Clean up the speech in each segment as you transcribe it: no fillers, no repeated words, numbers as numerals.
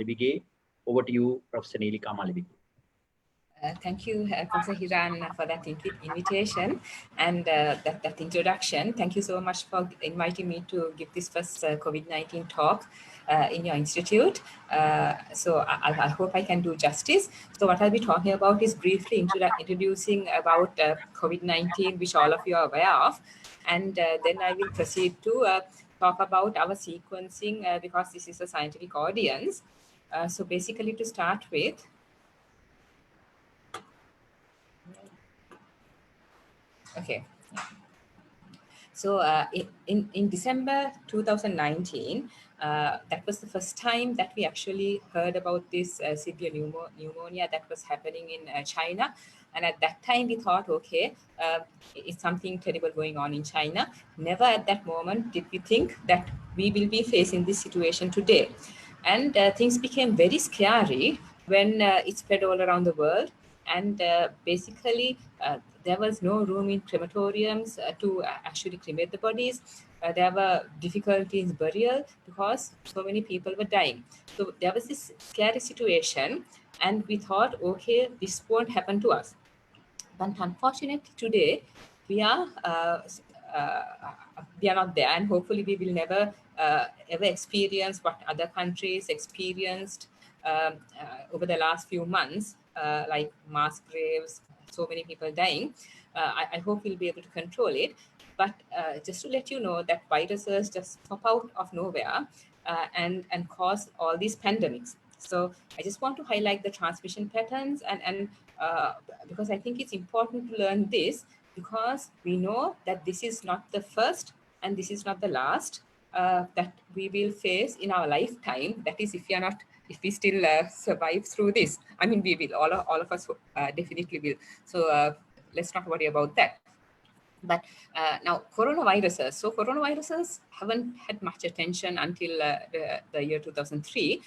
Malibige. Over to you, Professor Neelika Malibige. Thank you, Professor Hiran, for that invitation and that introduction. Thank you so much for inviting me to give this first COVID-19 talk in your institute. So I hope I can do justice. So what I'll be talking about is briefly introducing about COVID-19, which all of you are aware of. And then I will proceed to talk about our sequencing because this is a scientific audience. So basically to start with, okay. So in December 2019, that was the first time that we actually heard about this severe pneumonia that was happening in China. And at that time, we thought, okay, it's something terrible going on in China. Never at that moment did we think that we will be facing this situation today. And things became very scary when it spread all around the world. And basically, there was no room in crematoriums to actually cremate the bodies. There were difficulties in burial because so many people were dying. So there was this scary situation, and we thought, okay, this won't happen to us. But unfortunately, today we are not there, and hopefully we will never ever experience what other countries experienced over the last few months, like mass graves, so many people dying. I hope we'll be able to control it. But just to let you know that viruses just pop out of nowhere and cause all these pandemics. So I just want to highlight the transmission patterns and because I think it's important to learn this, because we know that this is not the first and this is not the last that we will face in our lifetime. That is, if we still survive through this. I mean, we will, all of us definitely will. So let's not worry about that. But now coronaviruses. So coronaviruses haven't had much attention until the year 2003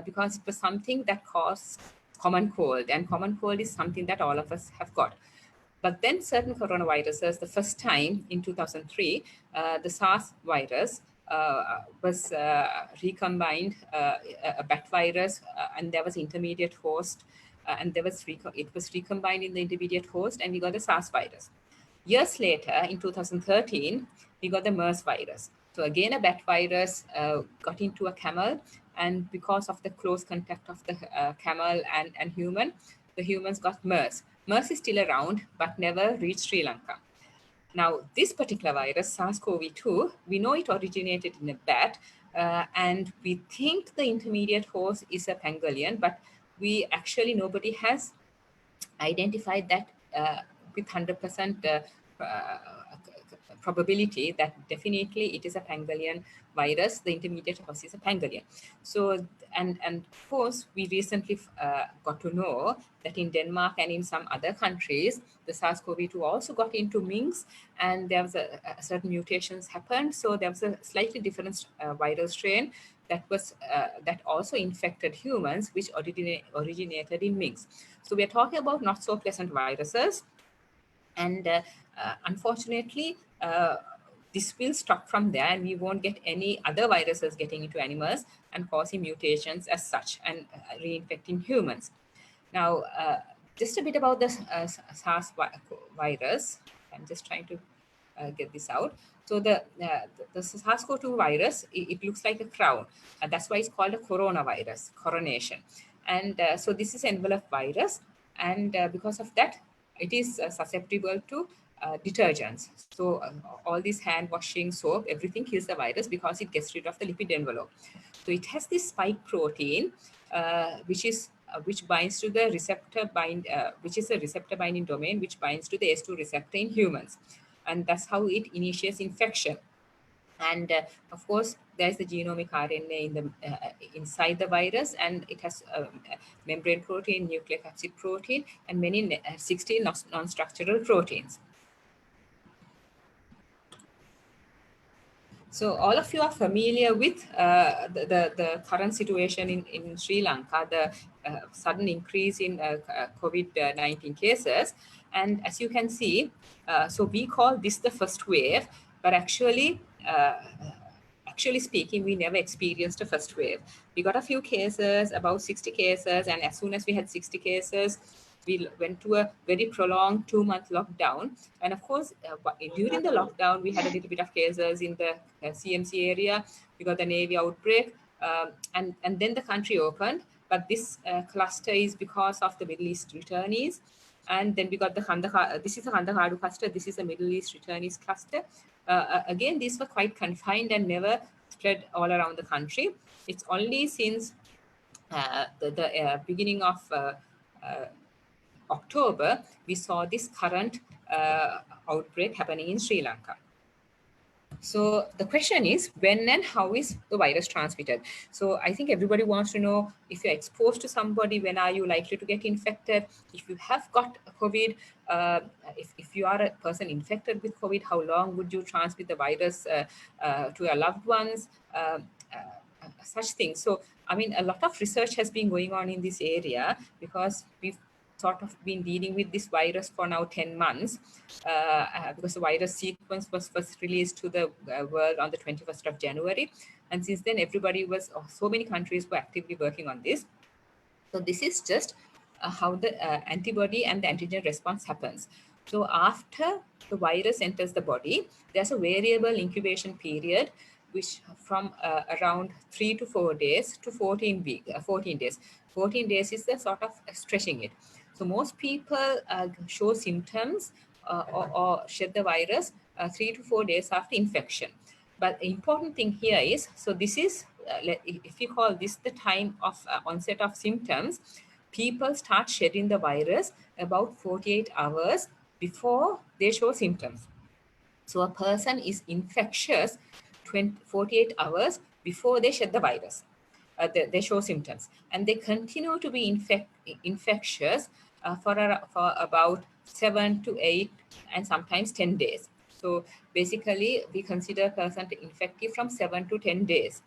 because it was something that caused common cold, and common cold is something that all of us have got. But then certain coronaviruses, the first time in 2003, the SARS virus was recombined, a bat virus, and there was intermediate host, and it was recombined in the intermediate host, and we got the SARS virus. Years later, in 2013, we got the MERS virus. So again, a bat virus got into a camel, and because of the close contact of the camel and human, the humans got MERS. MERS is still around, but never reached Sri Lanka. Now, this particular virus, SARS-CoV-2, we know it originated in a bat, and we think the intermediate host is a pangolin, but nobody has identified that with 100% probability that definitely it is a pangolin virus. The intermediate host is a pangolin. So, and of course, we recently got to know that in Denmark and in some other countries, the SARS-CoV-2 also got into minks, and there was a certain mutations happened. So there was a slightly different viral strain that also infected humans, which originated in minks. So we are talking about not so pleasant viruses, and unfortunately, this will stop from there, and we won't get any other viruses getting into animals and causing mutations as such and reinfecting humans. Now, just a bit about the SARS virus. I'm just trying to get this out. So the SARS-CoV-2 virus, it looks like a crown. That's why it's called a coronavirus, coronation. And so this is envelope virus. And because of that, it is susceptible to detergents. So all this hand washing, soap, everything kills the virus because it gets rid of the lipid envelope. So it has this spike protein, which binds to the receptor which is a receptor binding domain, which binds to the ACE2 receptor in humans. And that's how it initiates infection. And of course, there's the genomic RNA inside the virus, and it has membrane protein, nucleocapsid protein, and many 16 non-structural proteins. So all of you are familiar with the current situation in Sri Lanka, the sudden increase in COVID-19 cases. And as you can see, so we call this the first wave, but actually actually speaking, we never experienced a first wave. We got a few cases, about 60 cases, and as soon as we had 60 cases, we went to a very prolonged 2-month lockdown. And of course, during the lockdown, we had a little bit of cases in the CMC area. We got the Navy outbreak, and then the country opened. But this cluster is because of the Middle East returnees. And then we got the Kandahar, this is the Kandahar cluster, this is the Middle East returnees cluster. Again, these were quite confined and never spread all around the country. It's only since the beginning of October, we saw this current outbreak happening in Sri Lanka. So the question is, when and how is the virus transmitted? So I think everybody wants to know, if you're exposed to somebody, when are you likely to get infected? If you have got COVID, if you are a person infected with COVID, how long would you transmit the virus to your loved ones? Such things. So, I mean, a lot of research has been going on in this area, because we've sort of been dealing with this virus for now 10 months, because the virus sequence was first released to the world on the 21st of January. And since then, everybody was, so many countries were actively working on this. So this is just how the antibody and the antigen response happens. So after the virus enters the body, there's a variable incubation period, which from around 3 to 4 days to 14 days. 14 days is the sort of stretching it. So most people show symptoms or shed the virus 3 to 4 days after infection. But the important thing here is, so this is, if you call this the time of onset of symptoms, people start shedding the virus about 48 hours before they show symptoms. So a person is infectious 48 hours before they shed the virus. They show symptoms, and they continue to be infectious for about 7 to 8 and sometimes 10 days. So basically, we consider a person infective from 7 to 10 days.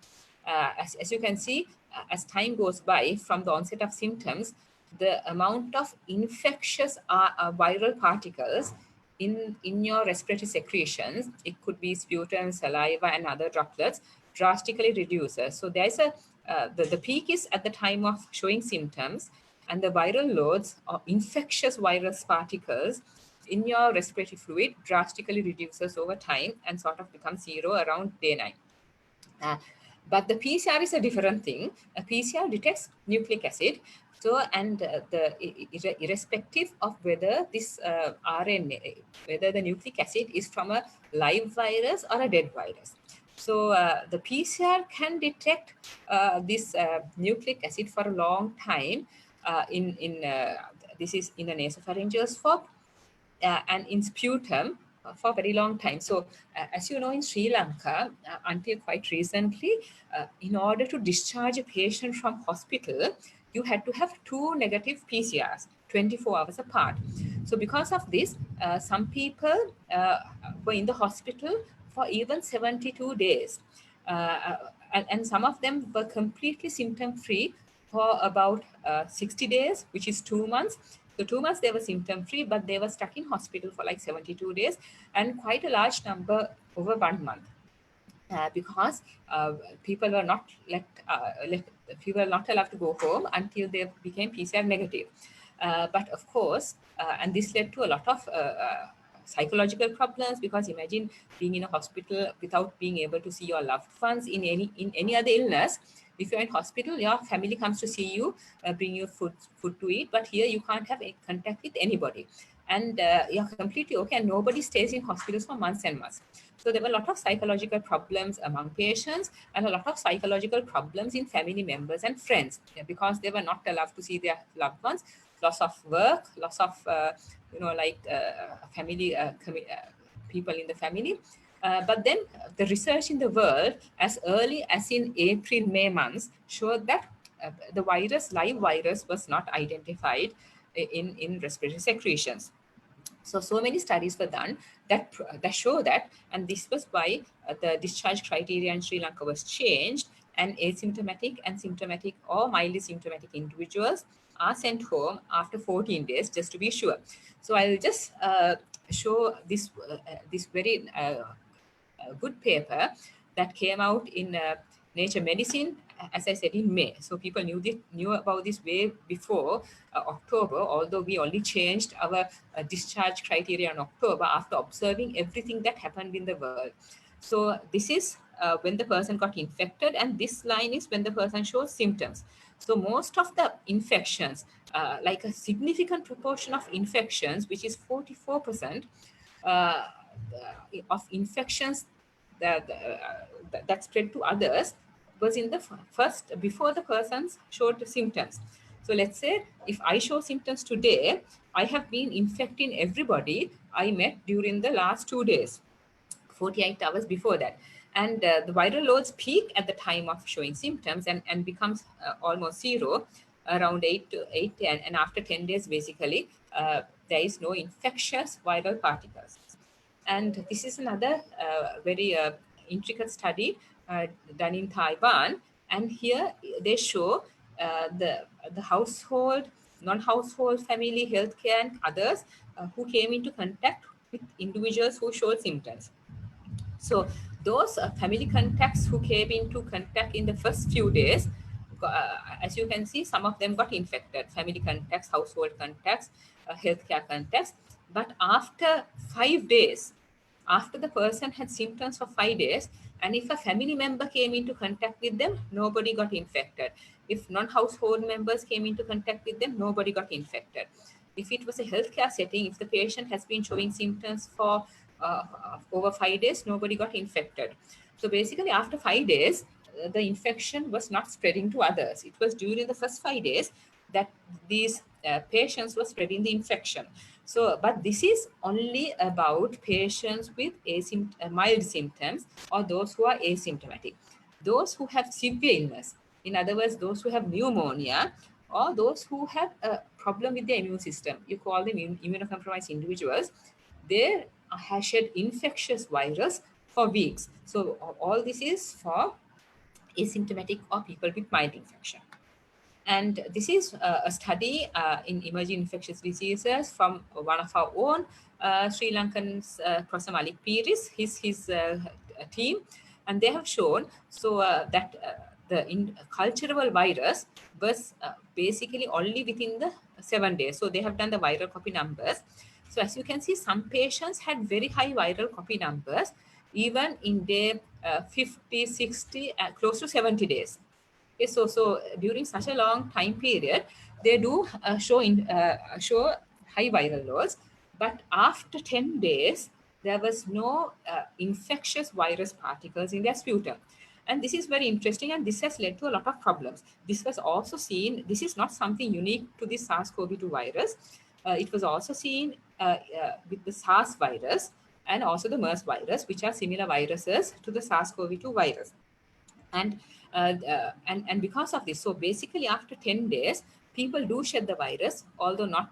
As you can see, as time goes by from the onset of symptoms, the amount of infectious viral particles in your respiratory secretions, it could be sputum, saliva, and other droplets, drastically reduces. So there's the peak is at the time of showing symptoms, and the viral loads or infectious virus particles in your respiratory fluid drastically reduces over time and sort of becomes zero around day 9. But the PCR is a different thing. A PCR detects nucleic acid. So, and irrespective of whether this RNA, whether the nucleic acid is from a live virus or a dead virus. So the PCR can detect this nucleic acid for a long time. This is in a nasopharyngeal swab and in sputum for a very long time. So as you know, in Sri Lanka, until quite recently, in order to discharge a patient from hospital, you had to have 2 negative PCRs 24 hours apart. So because of this, some people were in the hospital for even 72 days. And some of them were completely symptom-free for about 60 days, which is 2 months. So 2 months they were symptom-free, but they were stuck in hospital for like 72 days, and quite a large number over 1 month. Because people were not people were not allowed to go home until they became PCR negative. But of course, and this led to a lot of psychological problems, because imagine being in a hospital without being able to see your loved ones in any other illness. If you're in hospital, your family comes to see you, bring you food to eat, but here you can't have contact with anybody, and you're completely okay, and nobody stays in hospitals for months and months. So there were a lot of psychological problems among patients, and a lot of psychological problems in family members and friends, because they were not allowed to see their loved ones. Loss of work, loss of family people in the family. But then the research in the world as early as in April, May months showed that the live virus was not identified in respiratory secretions. So many studies were done that show that, and this was why the discharge criteria in Sri Lanka was changed, and asymptomatic and symptomatic or mildly symptomatic individuals are sent home after 14 days, just to be sure. So I will just show this very good paper that came out in Nature Medicine, as I said, in May. So people knew about this way before October, although we only changed our discharge criteria in October after observing everything that happened in the world. So this is when the person got infected, and this line is when the person shows symptoms. So most of the infections, like a significant proportion of infections, which is 44%, of infections that spread to others was in the first, before the persons showed symptoms. So let's say if I show symptoms today, I have been infecting everybody I met during the last 2 days, 48 hours before that. And the viral loads peak at the time of showing symptoms and becomes almost zero around 8 and after 10 days, basically, there is no infectious viral particles. And this is another very intricate study done in Taiwan. And here they show the household, non-household, family, healthcare, and others who came into contact with individuals who showed symptoms. So those family contacts who came into contact in the first few days, as you can see, some of them got infected, family contacts, household contacts, healthcare contacts. But after 5 days, after the person had symptoms for 5 days, and if a family member came into contact with them, nobody got infected. If non-household members came into contact with them, nobody got infected. If it was a healthcare setting, if the patient has been showing symptoms for over 5 days, nobody got infected. So basically, after 5 days, the infection was not spreading to others. It was during the first 5 days that these patients were spreading the infection. So, but this is only about patients with mild symptoms or those who are asymptomatic. Those who have severe illness, in other words, those who have pneumonia or those who have a problem with the immune system, you call them immunocompromised individuals, they have shed infectious virus for weeks. So all this is for asymptomatic or people with mild infection. And this is a study in emerging infectious diseases from one of our own Sri Lankans, Professor Malik Piris, his team. And they have shown that the cultural virus was basically only within the 7 days. So they have done the viral copy numbers. So as you can see, some patients had very high viral copy numbers, even in day 50, 60, close to 70 days. Okay, so during such a long time period, they do show high viral loads, but after 10 days, there was no infectious virus particles in their sputum. And this is very interesting, and this has led to a lot of problems. This was also seen, this is not something unique to the SARS-CoV-2 virus. It was also seen with the SARS virus and also the MERS virus, which are similar viruses to the SARS-CoV-2 virus. And because of this, so basically after 10 days, people do shed the virus, although not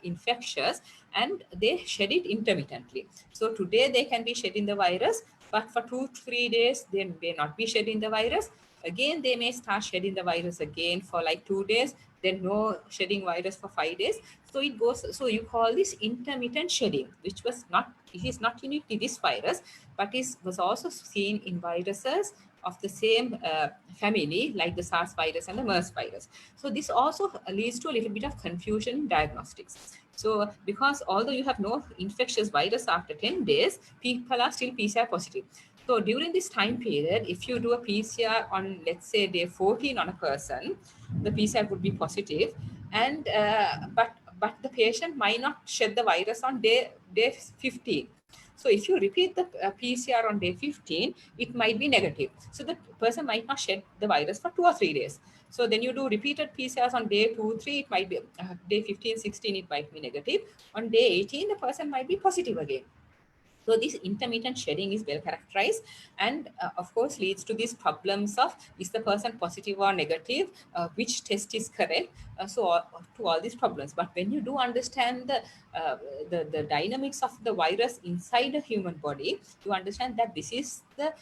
infectious, and they shed it intermittently. So today they can be shedding the virus, but for 2-3 days they may not be shedding the virus. Again, they may start shedding the virus again for like 2 days, then no shedding virus for 5 days. So it goes, so you call this intermittent shedding, which was not, it is not unique to this virus, but was also seen in viruses of the same family, like the SARS virus and the MERS virus. So this also leads to a little bit of confusion in diagnostics. So because although you have no infectious virus after 10 days, people are still PCR positive. So during this time period, if you do a PCR on, let's say, day 14 on a person, the PCR would be positive, and but the patient might not shed the virus on day 15. So if you repeat the PCR on day 15, it might be negative. So the person might not shed the virus for 2 or 3 days. So then you do repeated PCRs on day 2, 3, it might be day 15, 16, it might be negative. On day 18, the person might be positive again. So this intermittent shedding is well characterized, and of course leads to these problems of, is the person positive or negative, which test is correct, to all these problems. But when you do understand the dynamics of the virus inside a human body, you understand that this is the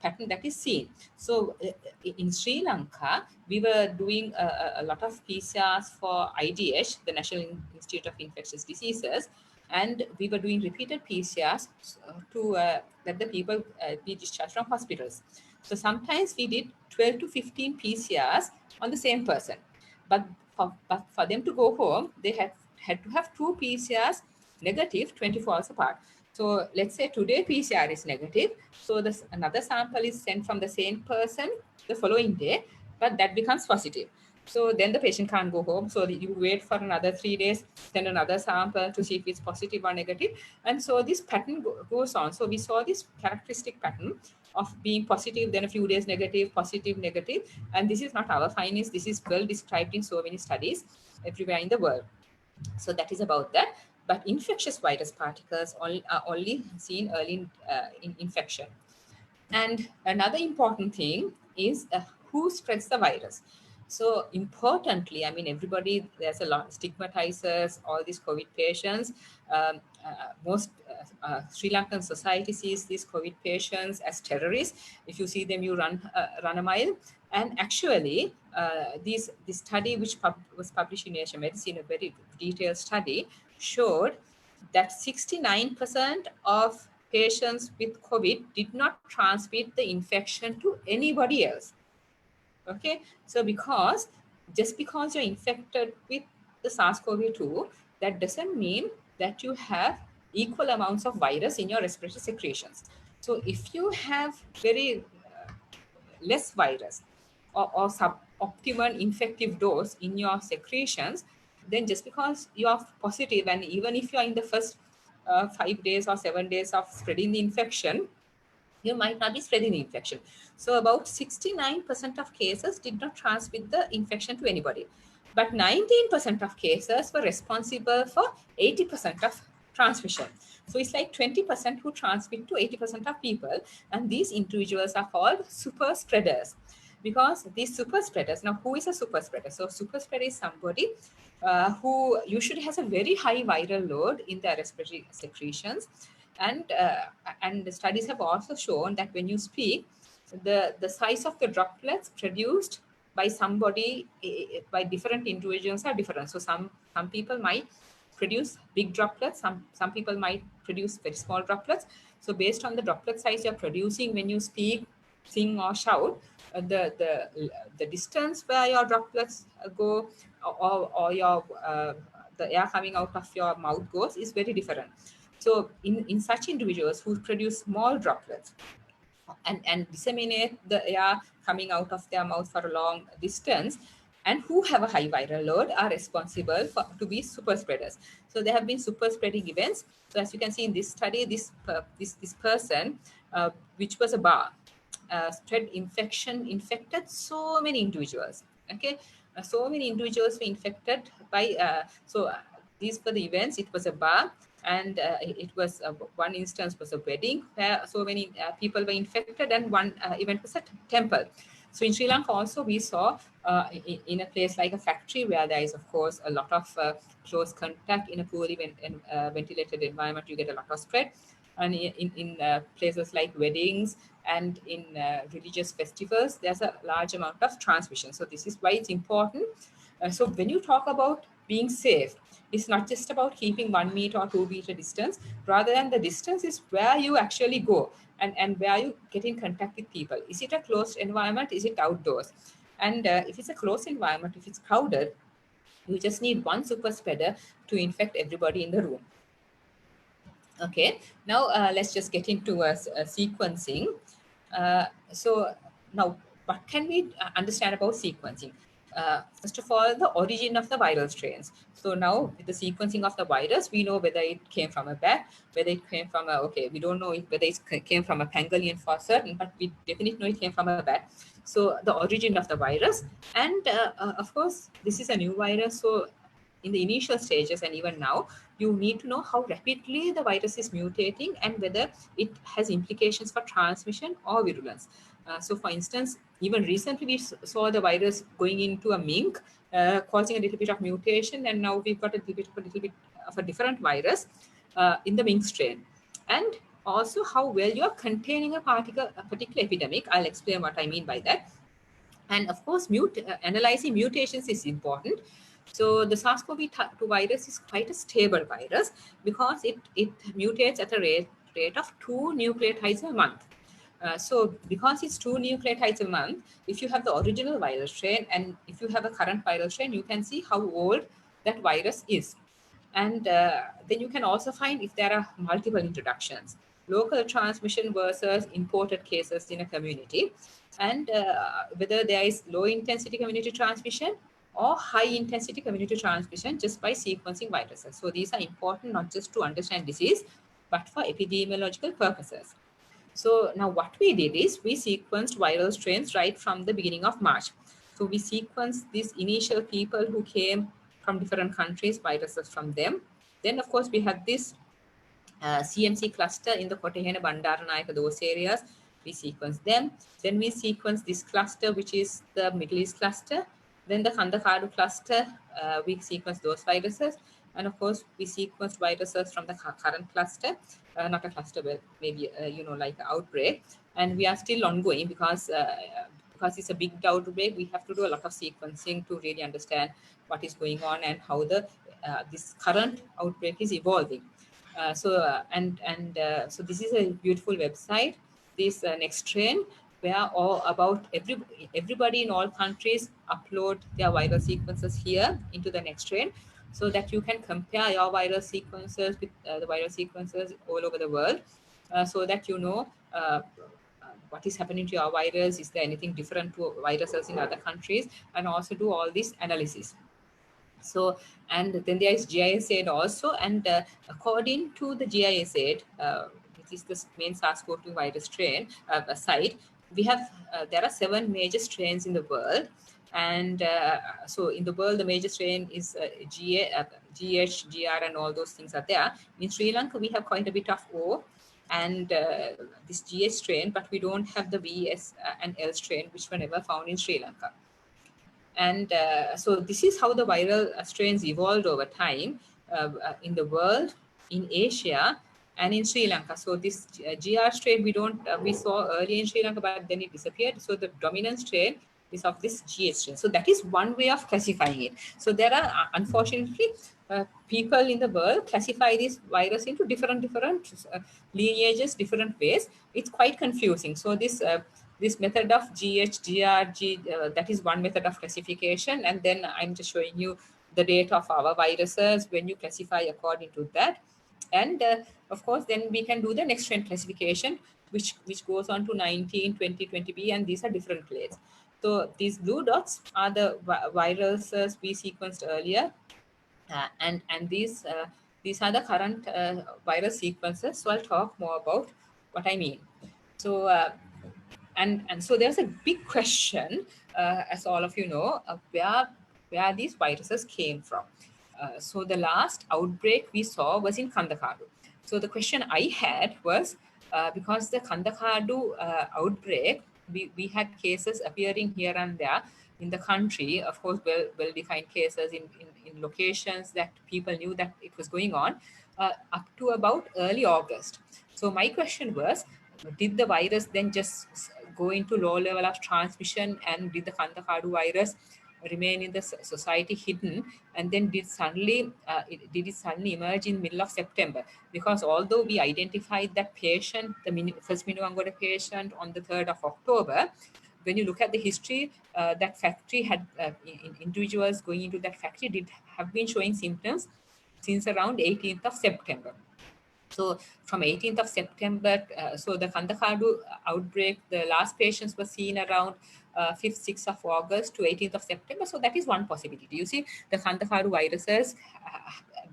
pattern that is seen. So in Sri Lanka, we were doing a lot of PCRs for IDH, the National Institute of Infectious Diseases, And we were doing repeated PCRs to let the people be discharged from hospitals. So sometimes we did 12 to 15 PCRs on the same person. But for them to go home, they had to have 2 PCRs negative 24 hours apart. So let's say today PCR is negative. So another sample is sent from the same person the following day, but that becomes positive. So then the patient can't go home. So you wait for another 3 days, send another sample to see if it's positive or negative. And so this pattern goes on. So we saw this characteristic pattern of being positive, then a few days negative, positive, negative. And this is not our findings. This is well described in so many studies everywhere in the world. So that is about that. But infectious virus particles are only seen early in infection. And another important thing is who spreads the virus. So importantly, I mean, everybody, there's a lot stigmatizers, all these COVID patients. Most Sri Lankan society sees these COVID patients as terrorists. If you see them, you run a mile. And actually, this study, which was published in Nature Medicine, a very detailed study, showed that 69% of patients with COVID did not transmit the infection to anybody else. Okay, so just because you're infected with the SARS-CoV-2, that doesn't mean that you have equal amounts of virus in your respiratory secretions. So if you have very less virus or suboptimal infective dose in your secretions, then just because you're positive, and even if you're in the first 5 days or 7 days of spreading the infection, you might not be spreading the infection. So about 69% of cases did not transmit the infection to anybody. But 19% of cases were responsible for 80% of transmission. So it's like 20% who transmit to 80% of people. And these individuals are called super spreaders. Because these super spreaders, now who is a super spreader? So super spreader is somebody who usually has a very high viral load in their respiratory secretions. And the studies have also shown that when you speak, the size of the droplets produced by somebody, by different individuals are different. So some people might produce big droplets, some people might produce very small droplets. So based on the droplet size you're producing when you speak, sing, or shout, the distance where your droplets go, or your the air coming out of your mouth goes, is very different. So in such individuals who produce small droplets and disseminate the air coming out of their mouth for a long distance, and who have a high viral load, are responsible to be super spreaders. So there have been super spreading events. So as you can see in this study, this person, which was a bar, infected so many individuals. Okay, so many individuals were infected by. These were the events. It was a bar, and it was one instance was a wedding where so many people were infected, and one event was a temple. So in Sri Lanka also we saw in a place like a factory where there is of course a lot of close contact. In a poorly ventilated environment, you get a lot of spread. And in places like weddings and in religious festivals, there's a large amount of transmission. So this is why it's important. So when you talk about being safe, it's not just about keeping 1 meter or 2 meter distance. Rather than the distance is where you actually go and where you get in contact with people. Is it a closed environment? Is it outdoors? And if it's a closed environment, if it's crowded, you just need one super spreader to infect everybody in the room. Okay, now let's just get into sequencing. So now, what can we understand about sequencing? First of all, the origin of the viral strains. So now with the sequencing of the virus, we know whether it came from a bat, whether it came from a, okay, we don't know whether it came from a pangolin for certain, but we definitely know it came from a bat. So the origin of the virus. And of course, this is a new virus. So in the initial stages and even now, you need to know how rapidly the virus is mutating and whether it has implications for transmission or virulence. So for instance, even recently we saw the virus going into a mink, causing a little bit of mutation, and now we've got a little bit of a different virus in the mink strain. And also how well you're containing a particular epidemic. I'll explain what I mean by that. And of course, analyzing mutations is important. So the SARS-CoV-2 virus is quite a stable virus because it mutates at a rate of 2 nucleotides a month. So because it's 2 nucleotides a month, if you have the original virus strain and if you have a current virus strain, you can see how old that virus is. And then you can also find if there are multiple introductions, local transmission versus imported cases in a community, and whether there is low intensity community transmission or high intensity community transmission just by sequencing viruses. So these are important not just to understand disease, but for epidemiological purposes. So now what we did is we sequenced viral strains right from the beginning of March. So we sequenced these initial people who came from different countries, viruses from them. Then of course we had this CMC cluster in the Kotehena, Bandaranayaka, those areas. We sequenced them. Then we sequenced this cluster, which is the Middle East cluster. Then the Kandakadu cluster, we sequenced those viruses. And of course, we sequenced viruses from the current cluster, not a cluster, but maybe, like an outbreak. And we are still ongoing because it's a big outbreak. We have to do a lot of sequencing to really understand what is going on and how this current outbreak is evolving. So this is a beautiful website, this Next Train, where everybody in all countries upload their viral sequences here into the Next Train, so that you can compare your viral sequences with the viral sequences all over the world, so that you know what is happening to your virus, is there anything different to viruses in other countries, and also do all this analysis. So, and then there is GIS aid also, and according to the GIS aid, which is the main SARS-CoV-2 virus strain site, we have there are 7 major strains in the world, and so in the world the major strain is GH, GR, and all those things are there. In Sri Lanka we have quite a bit of O and this GH strain, but we don't have the VS and L strain, which were never found in Sri Lanka. And so this is how the viral strains evolved over time in the world, in Asia, and in Sri Lanka. So this GR strain we saw early in Sri Lanka, but then it disappeared. So the dominant strain is of this GH strain. So that is one way of classifying it. So there are unfortunately people in the world classify this virus into different lineages, different ways. It's quite confusing. So this method of GH, GR, that is one method of classification. And then I'm just showing you the date of our viruses when you classify according to that. And of course, then we can do the next strain classification, which goes on to 19, 20, 20B, and these are different clades. So these blue dots are the viruses we sequenced earlier, and these are the current virus sequences. So I'll talk more about what I mean. So and so there's a big question, as all of you know, where these viruses came from. So the last outbreak we saw was in Kandakadu. So the question I had was, because the Kandakadu outbreak, we had cases appearing here and there in the country, of course, well-defined cases in locations that people knew that it was going on, up to about early August. So my question was, did the virus then just go into low level of transmission, and did the Kandakadu virus remain in the society hidden, and then did it suddenly emerge in middle of September? Because although we identified that patient, the first Minuangoda patient, on the 3rd of October, when you look at the history, that factory had individuals going into that factory have been showing symptoms since around 18th of September. So from 18th of September, so the Kandakadu outbreak, the last patients were seen around 5th, 6th of August to 18th of September. So that is one possibility. You see, the Kandakadu viruses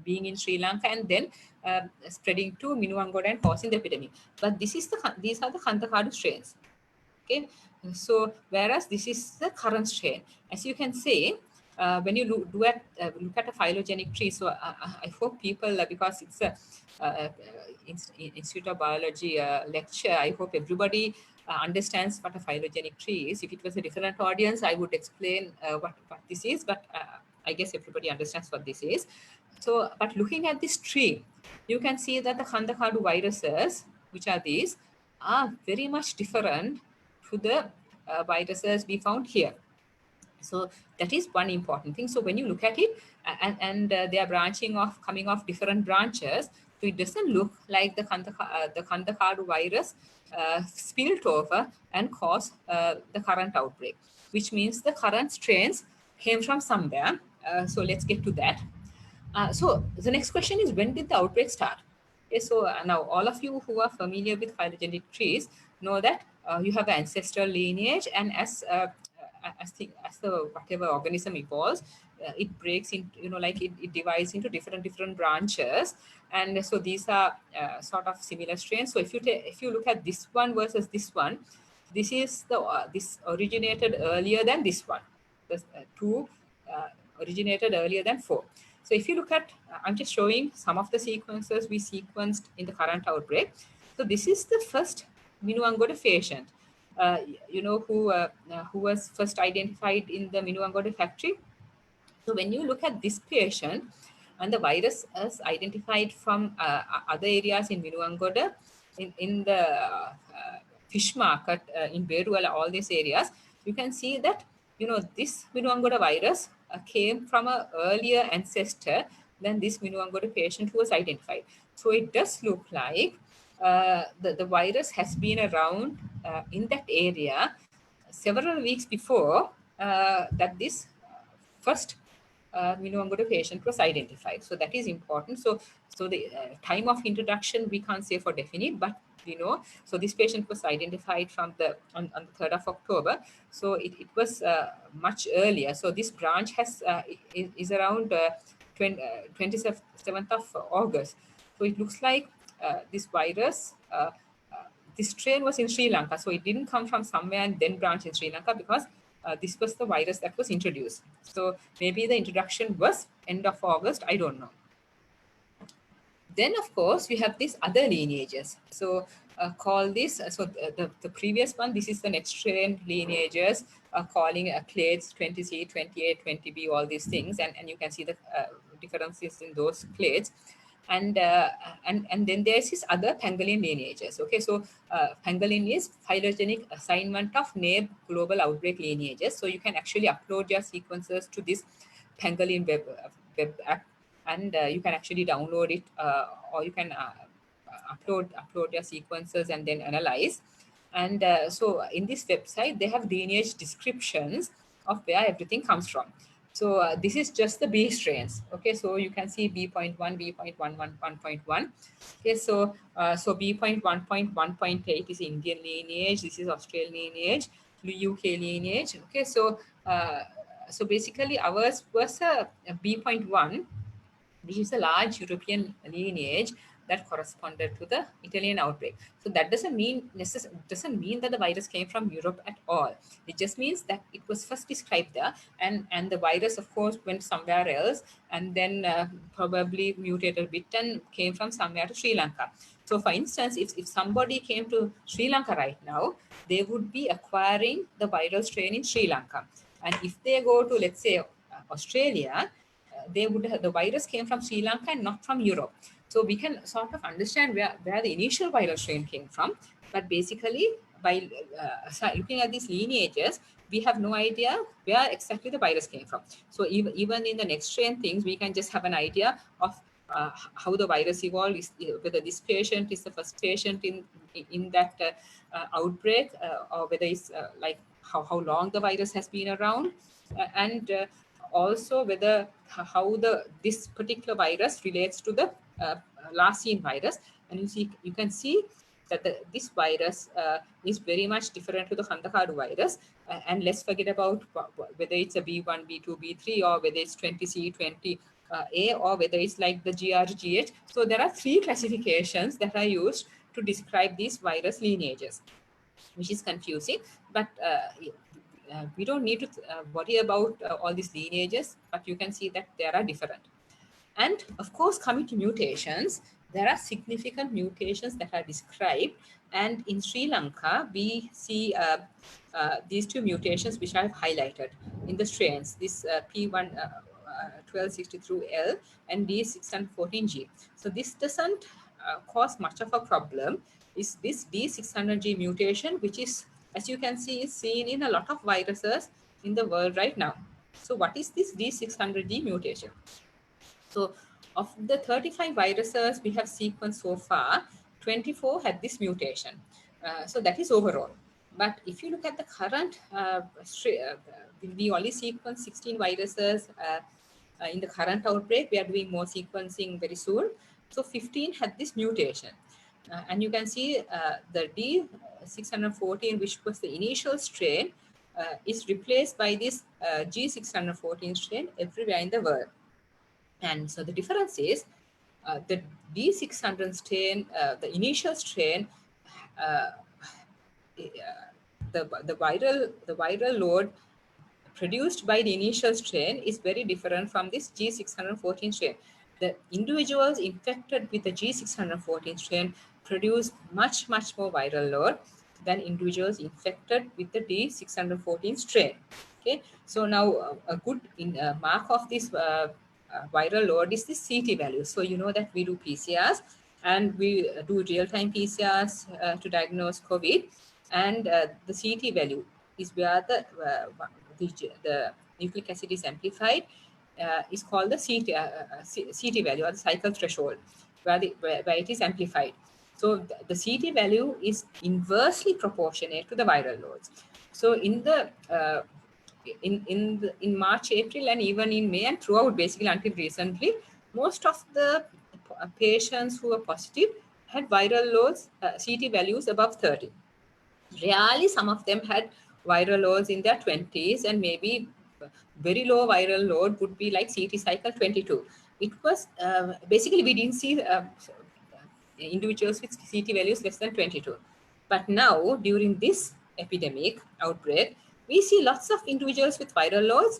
being in Sri Lanka and then spreading to Minuangoda and causing the epidemic. But these are the Kandakadu strains. Okay, so whereas this is the current strain, as you can see, when you look at a phylogenetic tree. So I hope people, because it's a Institute of Biology lecture, I hope everybody understands what a phylogenetic tree is. If it was a different audience, I would explain what this is, but I guess everybody understands what this is. So, but looking at this tree, you can see that the Kandakadu viruses, which are these, are very much different to the viruses we found here. So that is one important thing. So when you look at it, and they are branching off, coming off different branches, so it doesn't look like the Kandakadu virus spilled over and caused the current outbreak, which means the current strains came from somewhere. So let's get to that. So the next question is, when did the outbreak start? Okay, so now all of you who are familiar with phylogenetic trees know that you have ancestral lineage, and as the whatever organism evolves, it breaks into, like it divides into different branches, and so these are sort of similar strains. So if you look at this one versus this one, this is this originated earlier than this one. The two originated earlier than 4. So if you look at, I'm just showing some of the sequences we sequenced in the current outbreak. So this is the first Minuangoda patient, who was first identified in the Minuangoda factory. So when you look at this patient, and the virus is identified from other areas in Minuangoda, in the fish market in Beruala, all these areas, you can see that, this Minuangoda virus came from an earlier ancestor than this Minuangoda patient who was identified. So it does look like the virus has been around in that area several weeks before that this first Minuangoda patient was identified. So that is important. So the time of introduction we can't say for definite, but we know. So this patient was identified from on the 3rd of October. So it was much earlier. So this branch is around 27th of August. So it looks like this virus. This strain was in Sri Lanka, so it didn't come from somewhere and then branch in Sri Lanka, because this was the virus that was introduced. So maybe the introduction was end of August, I don't know. Then, of course, we have these other lineages. So call this, so the previous one, this is the next strain lineages, calling clades 20C, 28, 20B, all these things. And you can see the differences in those clades. And then there's this other pangolin lineages. Okay, so pangolin is phylogenetic assignment of NABE global outbreak lineages. So you can actually upload your sequences to this pangolin web app, and you can actually download it, or you can upload your sequences and then analyze. And so in this website, they have lineage descriptions of where everything comes from. So this is just the B strains. Okay, so you can see B.1, B.11, 1.1. Okay, so B.1.1.8 is Indian lineage. This is Australian lineage, UK lineage. Okay, so so basically ours was a B.1, which is a large European lineage that corresponded to the Italian outbreak. So that doesn't mean that the virus came from Europe at all. It just means that it was first described there, and the virus, of course, went somewhere else, and then probably mutated a bit and came from somewhere to Sri Lanka. So, for instance, if somebody came to Sri Lanka right now, they would be acquiring the viral strain in Sri Lanka. And if they go to, let's say, Australia, the virus came from Sri Lanka and not from Europe. So we can sort of understand where the initial viral strain came from. But basically, by looking at these lineages, we have no idea where exactly the virus came from. So even in the next strain things, we can just have an idea of how the virus evolved, whether this patient is the first patient in that outbreak, or whether it's like how long the virus has been around, and also whether how this particular virus relates to the last seen virus. And you can see that this virus is very much different to the Kandakadu virus. And let's forget about whether it's a B1, B2, B3, or whether it's 20C, 20A, or whether it's like the GRGH. So there are 3 classifications that are used to describe these virus lineages, which is confusing. But we don't need to worry about all these lineages, but you can see that there are different. And of course, coming to mutations, there are significant mutations that are described. And in Sri Lanka, we see these 2 mutations which I've highlighted in the strains, this P1 1263L and D614G. So this doesn't cause much of a problem. Is this D600G mutation, which is, as you can see, is seen in a lot of viruses in the world right now. So what is this D600G mutation? So of the 35 viruses we have sequenced so far, 24 had this mutation. So that is overall. But if you look at the current, we only sequenced 16 viruses in the current outbreak. We are doing more sequencing very soon. So 15 had this mutation. And you can see the D614, which was the initial strain, is replaced by this G614 strain everywhere in the world. And so the difference is the D600 strain, the initial strain, uh, the viral load produced by the initial strain is very different from this G614 strain. The individuals infected with the G614 strain produce much more viral load than individuals infected with the D614 strain. Okay, so now a good mark of this viral load is the CT value. So you know that we do PCRs and we do real-time PCRs to diagnose COVID, and the CT value is where the nucleic acid is amplified, is called the CT value, or the cycle threshold, where it is amplified. So the CT value is inversely proportionate to the viral loads. So in the in March, April, and even in May and throughout, basically until recently, most of the patients who were positive had viral loads, CT values above 30. Rarely, some of them had viral loads in their 20s, and maybe very low viral load would be like CT cycle 22. It was basically, we didn't see individuals with CT values less than 22. But now, during this epidemic outbreak, we see lots of individuals with viral loads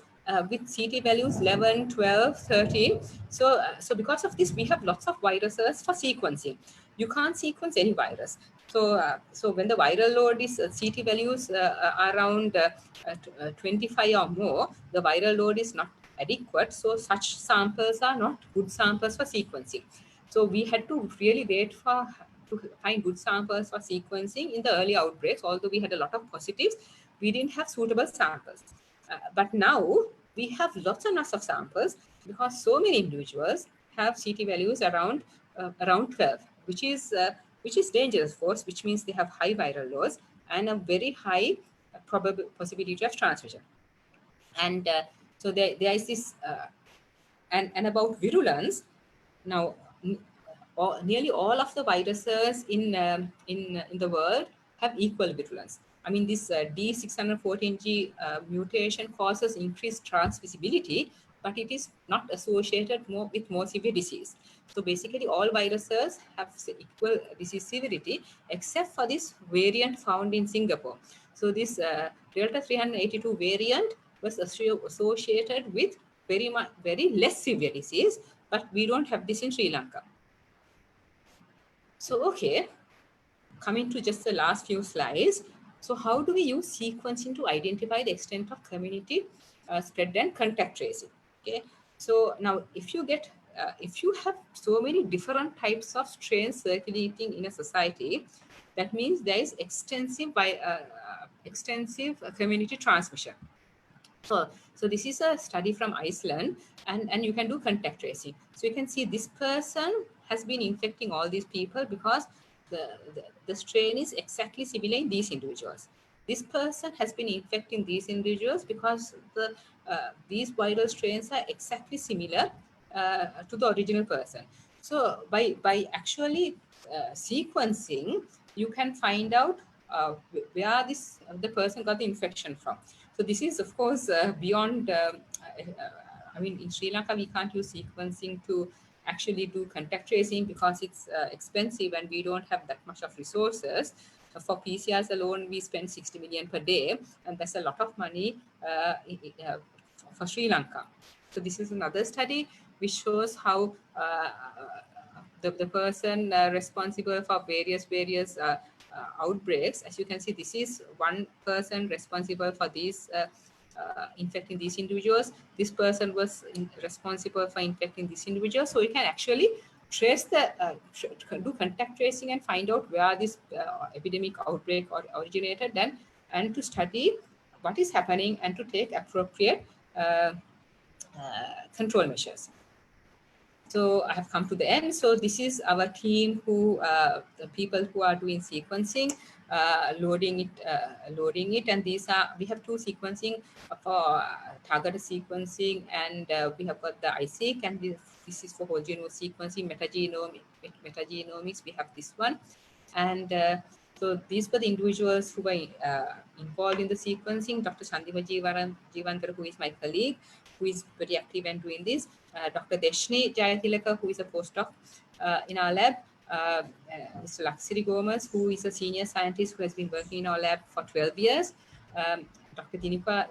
with CT values 11, 12, 13. So, so because of this, we have lots of viruses for sequencing. You can't sequence any virus. So, so when the viral load is CT values are around 25 or more, the viral load is not adequate. So such samples are not good samples for sequencing. So we had to really wait to find good samples for sequencing in the early outbreaks. Although we had a lot of positives, we didn't have suitable samples. But now we have lots and lots of samples because so many individuals have CT values around 12, which is dangerous for us, which means they have high viral loads and a very high possibility of transmission. And so there is this, and about virulence. Now, nearly all of the viruses in the world have equal virulence. I mean, this D614G mutation causes increased transmissibility, but it is not associated with more severe disease. So basically, all viruses have equal disease severity, except for this variant found in Singapore. So this Delta 382 variant was associated with very less severe disease, but we don't have this in Sri Lanka. So, okay, coming to just the last few slides. So how do we use sequencing to identify the extent of community spread and contact tracing? Okay, so now if you have so many different types of strains circulating in a society, that means there is extensive community transmission. So this is a study from Iceland, and you can do contact tracing. So you can see this person has been infecting all these people because the strain is exactly similar in these individuals. This person has been infecting these individuals because these viral strains are exactly similar to the original person. So by actually sequencing, you can find out where the person got the infection from. So this is, of course, beyond. I mean, in Sri Lanka, we can't use sequencing to actually do contact tracing because it's expensive and we don't have that much of resources. For PCRs alone, we spend 60 million per day, and that's a lot of money for Sri Lanka. So this is another study which shows how the person responsible for various outbreaks. As you can see, this is one person responsible for these infecting these individuals. This person was responsible for infecting these individuals. So you can actually trace do contact tracing and find out where this epidemic outbreak originated, and to study what is happening and to take appropriate control measures. So I have come to the end. So this is our team who, the people who are doing sequencing, loading it. And these are, we have two sequencing for targeted sequencing, and we have got the ISEQ, and this is for whole genome sequencing, metagenomics. We have this one. And so these were the individuals who were involved in the sequencing. Dr. Chandima Jeevankar, who is my colleague, who is very active and doing this. Dr. Deshni Jayatilaka, who is a postdoc in our lab. Mr. Laksiri Gomez, who is a senior scientist who has been working in our lab for 12 years. Dr. Dinuka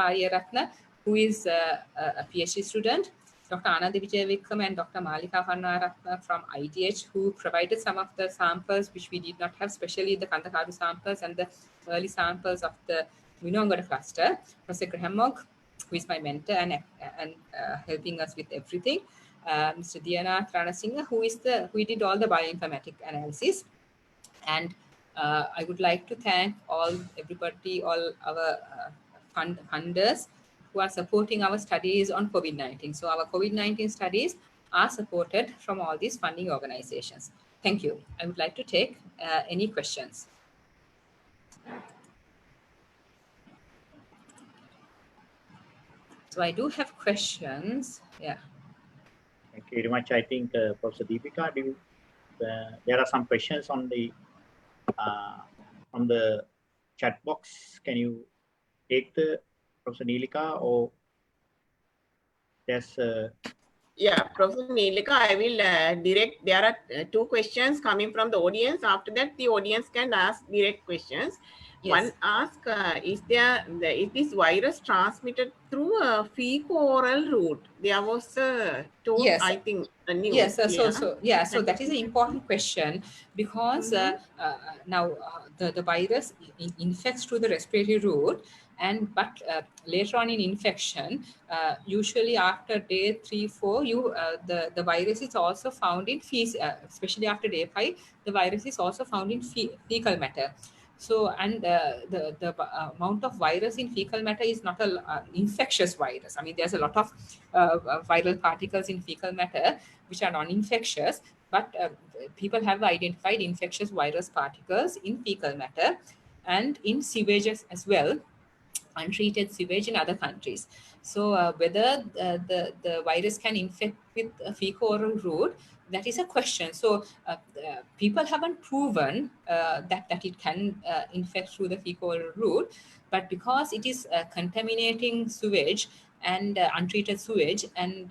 Ariyaratna, who is a PhD student. Dr. Ananda Vijayvikram and Dr. Malika Pannaratna from ITH, who provided some of the samples which we did not have, especially the Kandakadu samples and the early samples of the Winongada cluster. Professor Graham Mogg, who is my mentor and helping us with everything. Mr. Dianath Ranasinghe, who did all the bioinformatic analysis. And I would like to thank everybody, all our funders who are supporting our studies on COVID-19. So our COVID-19 studies are supported from all these funding organizations. Thank you. I would like to take any questions. So I do have questions. Yeah. Thank you very much. I think Professor Deepika, there are some questions on the from the chat box. Can you take the Professor Neelika, or there's yeah, Professor Neelika, I will direct. There are two questions coming from the audience. After that, the audience can ask direct questions. Yes. One asks, is this virus transmitted through a fecal-oral route? There was talk, yes. I think, a news. Yes, so that is an important question, because now the virus infects through the respiratory route, but later on in infection, usually after day 3-4, the virus is also found in especially after day 5, the virus is also found in fecal matter. So, and the amount of virus in fecal matter is not an infectious virus. I mean, there's a lot of viral particles in fecal matter which are non-infectious, but people have identified infectious virus particles in fecal matter and in sewages as well, untreated sewage in other countries. So whether the virus can infect with a fecal-oral route, that is a question. So people haven't proven that it can infect through the fecal-oral route, but because it is contaminating sewage and untreated sewage, and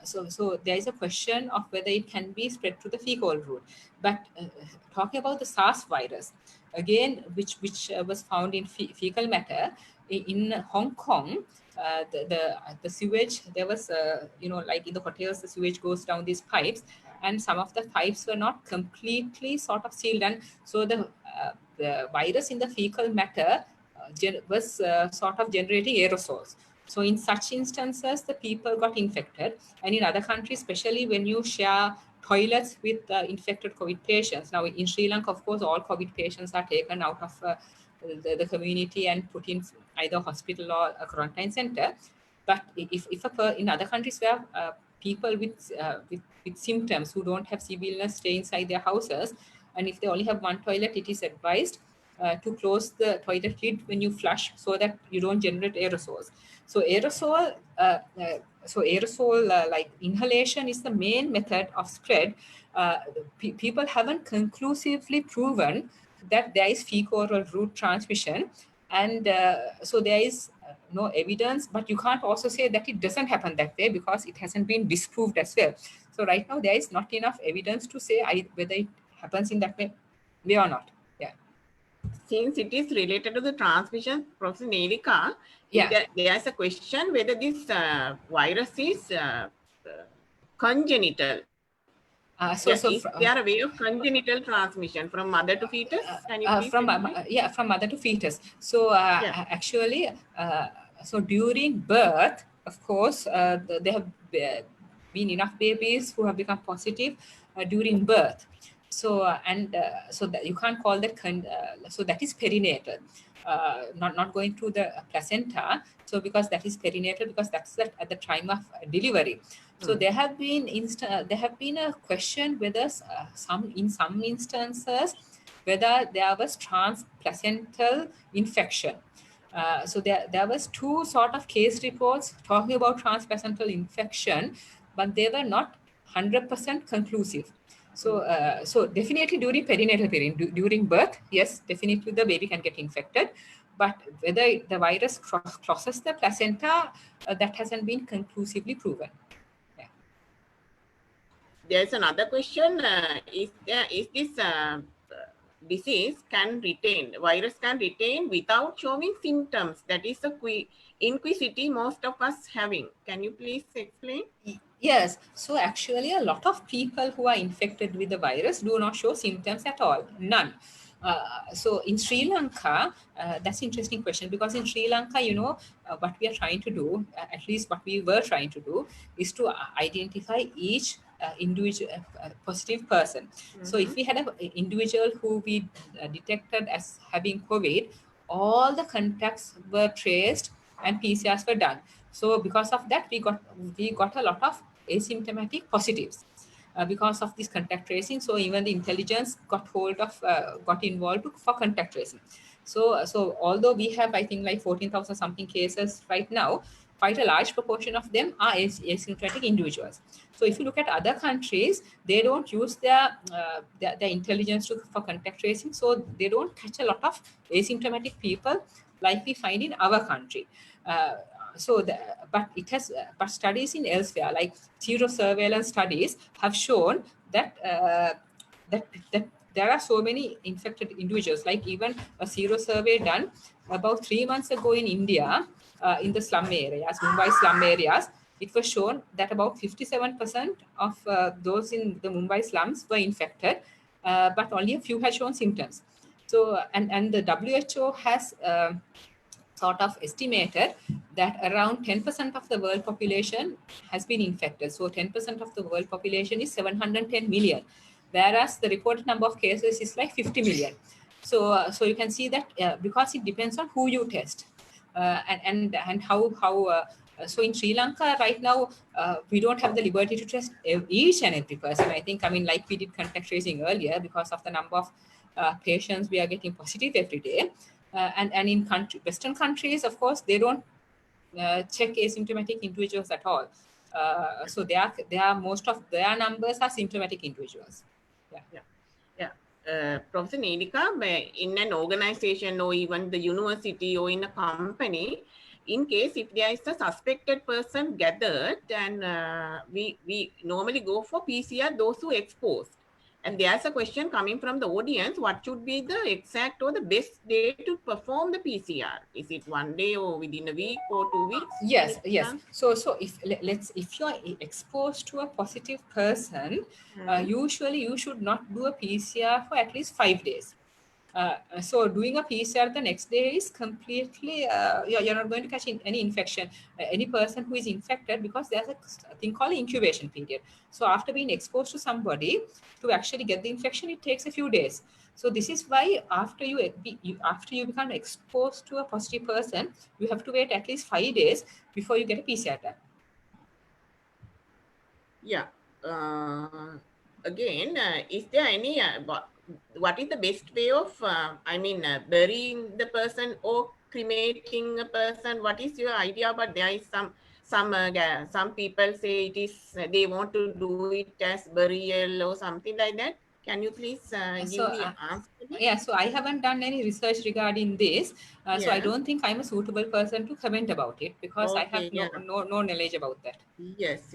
so there is a question of whether it can be spread through the fecal route. But talking about the SARS virus, again, which was found in fecal matter in Hong Kong, the sewage, there was like in the hotels, the sewage goes down these pipes, and some of the pipes were not completely sort of sealed, and so the virus in the fecal matter was sort of generating aerosols. So in such instances, the people got infected. And in other countries, especially when you share toilets with infected COVID patients. Now in Sri Lanka, of course, all COVID patients are taken out of the community and put in either hospital or a quarantine center. But if in other countries where people with symptoms who don't have severe illness stay inside their houses, and if they only have one toilet, it is advised to close the toilet lid when you flush so that you don't generate aerosols. So aerosol like inhalation is the main method of spread. People haven't conclusively proven that there is fecal-oral route transmission, and so there is no evidence, but you can't also say that it doesn't happen that way because it hasn't been disproved as well. So right now there is not enough evidence to say whether it happens in that way or not. Yeah. Since it is related to the transmission, Professor Neelika, there is a question whether this virus is congenital. Is there a way of congenital transmission from mother to fetus? Can you please from mother to fetus. So actually, so during birth, of course, there have been enough babies who have become positive during birth. So so that you can't call that so that is perinatal. not going through the placenta. So because that is perinatal, because that's at the time of delivery. So there have been a question whether in some instances whether there was transplacental infection. So there was two sort of case reports talking about transplacental infection, but they were not 100% conclusive. So so definitely during perinatal period, during birth, yes, definitely the baby can get infected. But whether the virus crosses the placenta, that hasn't been conclusively proven. Yeah. There's another question. Is this disease virus can retain without showing symptoms? That is the inquisity most of us having. Can you please explain? Yes. So actually, a lot of people who are infected with the virus do not show symptoms at all. None. So in Sri Lanka, that's an interesting question, because in Sri Lanka, what we are trying to do, at least what we were trying to do, is to identify each individual positive person. So if we had an individual who we detected as having COVID, all the contacts were traced and PCRs were done. So because of that, we got a lot of asymptomatic positives. Because of this contact tracing, so even the intelligence got involved for contact tracing. So although we have, I think, like 14,000 something cases right now, quite a large proportion of them are asymptomatic individuals. So if you look at other countries, they don't use their intelligence for contact tracing, so they don't catch a lot of asymptomatic people like we find in our country. But studies in elsewhere, like zero surveillance studies, have shown that that there are so many infected individuals. Like even a zero survey done about 3 months ago in India, in the slum areas, Mumbai slum areas, it was shown that about 57% of those in the Mumbai slums were infected, but only a few had shown symptoms. So and the WHO has sort of estimated that around 10% of the world population has been infected. So 10% of the world population is 710 million, whereas the reported number of cases is like 50 million. So so you can see that because it depends on who you test, and how so in Sri Lanka right now, we don't have the liberty to test each and every person. I think, I mean, like we did contact tracing earlier, because of the number of patients we are getting positive every day. And in Western countries, of course, they don't check asymptomatic individuals at all. So they are most of their numbers are symptomatic individuals. Professor Nilika, in an organization or even the university or in a company, in case if there is a suspected person gathered, and we normally go for PCR, those who exposed. And there's a question coming from the audience: what should be the exact or the best day to perform the PCR? Is it 1 day or within a week or 2 weeks? Yes. So if you are exposed to a positive person, usually you should not do a PCR for at least 5 days. So doing a PCR the next day is completely, you're not going to catch any infection, any person who is infected, because there's a thing called incubation period. So after being exposed to somebody, to actually get the infection, it takes a few days. So this is why after you become exposed to a positive person, you have to wait at least 5 days before you get a PCR done. Yeah. Again, is there any what is the best way of burying the person or cremating a person? What is your idea? But there is some people say it is they want to do it as burial or something like that. Can you please give the answer? Yeah, so I haven't done any research regarding this, so I don't think I'm a suitable person to comment about it, because I have no knowledge about that. Yes.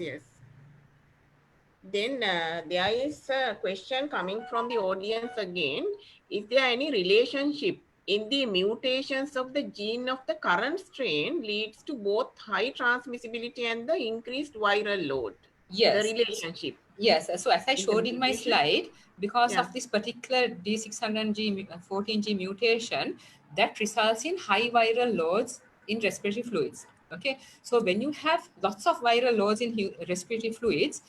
Then there is a question coming from the audience again. Is there any relationship in the mutations of the gene of the current strain leads to both high transmissibility and the increased viral load? Yes. The relationship. Yes. So as I showed in my slide, because of this particular D600G14G mutation, that results in high viral loads in respiratory fluids. Okay, so when you have lots of viral loads in respiratory fluids,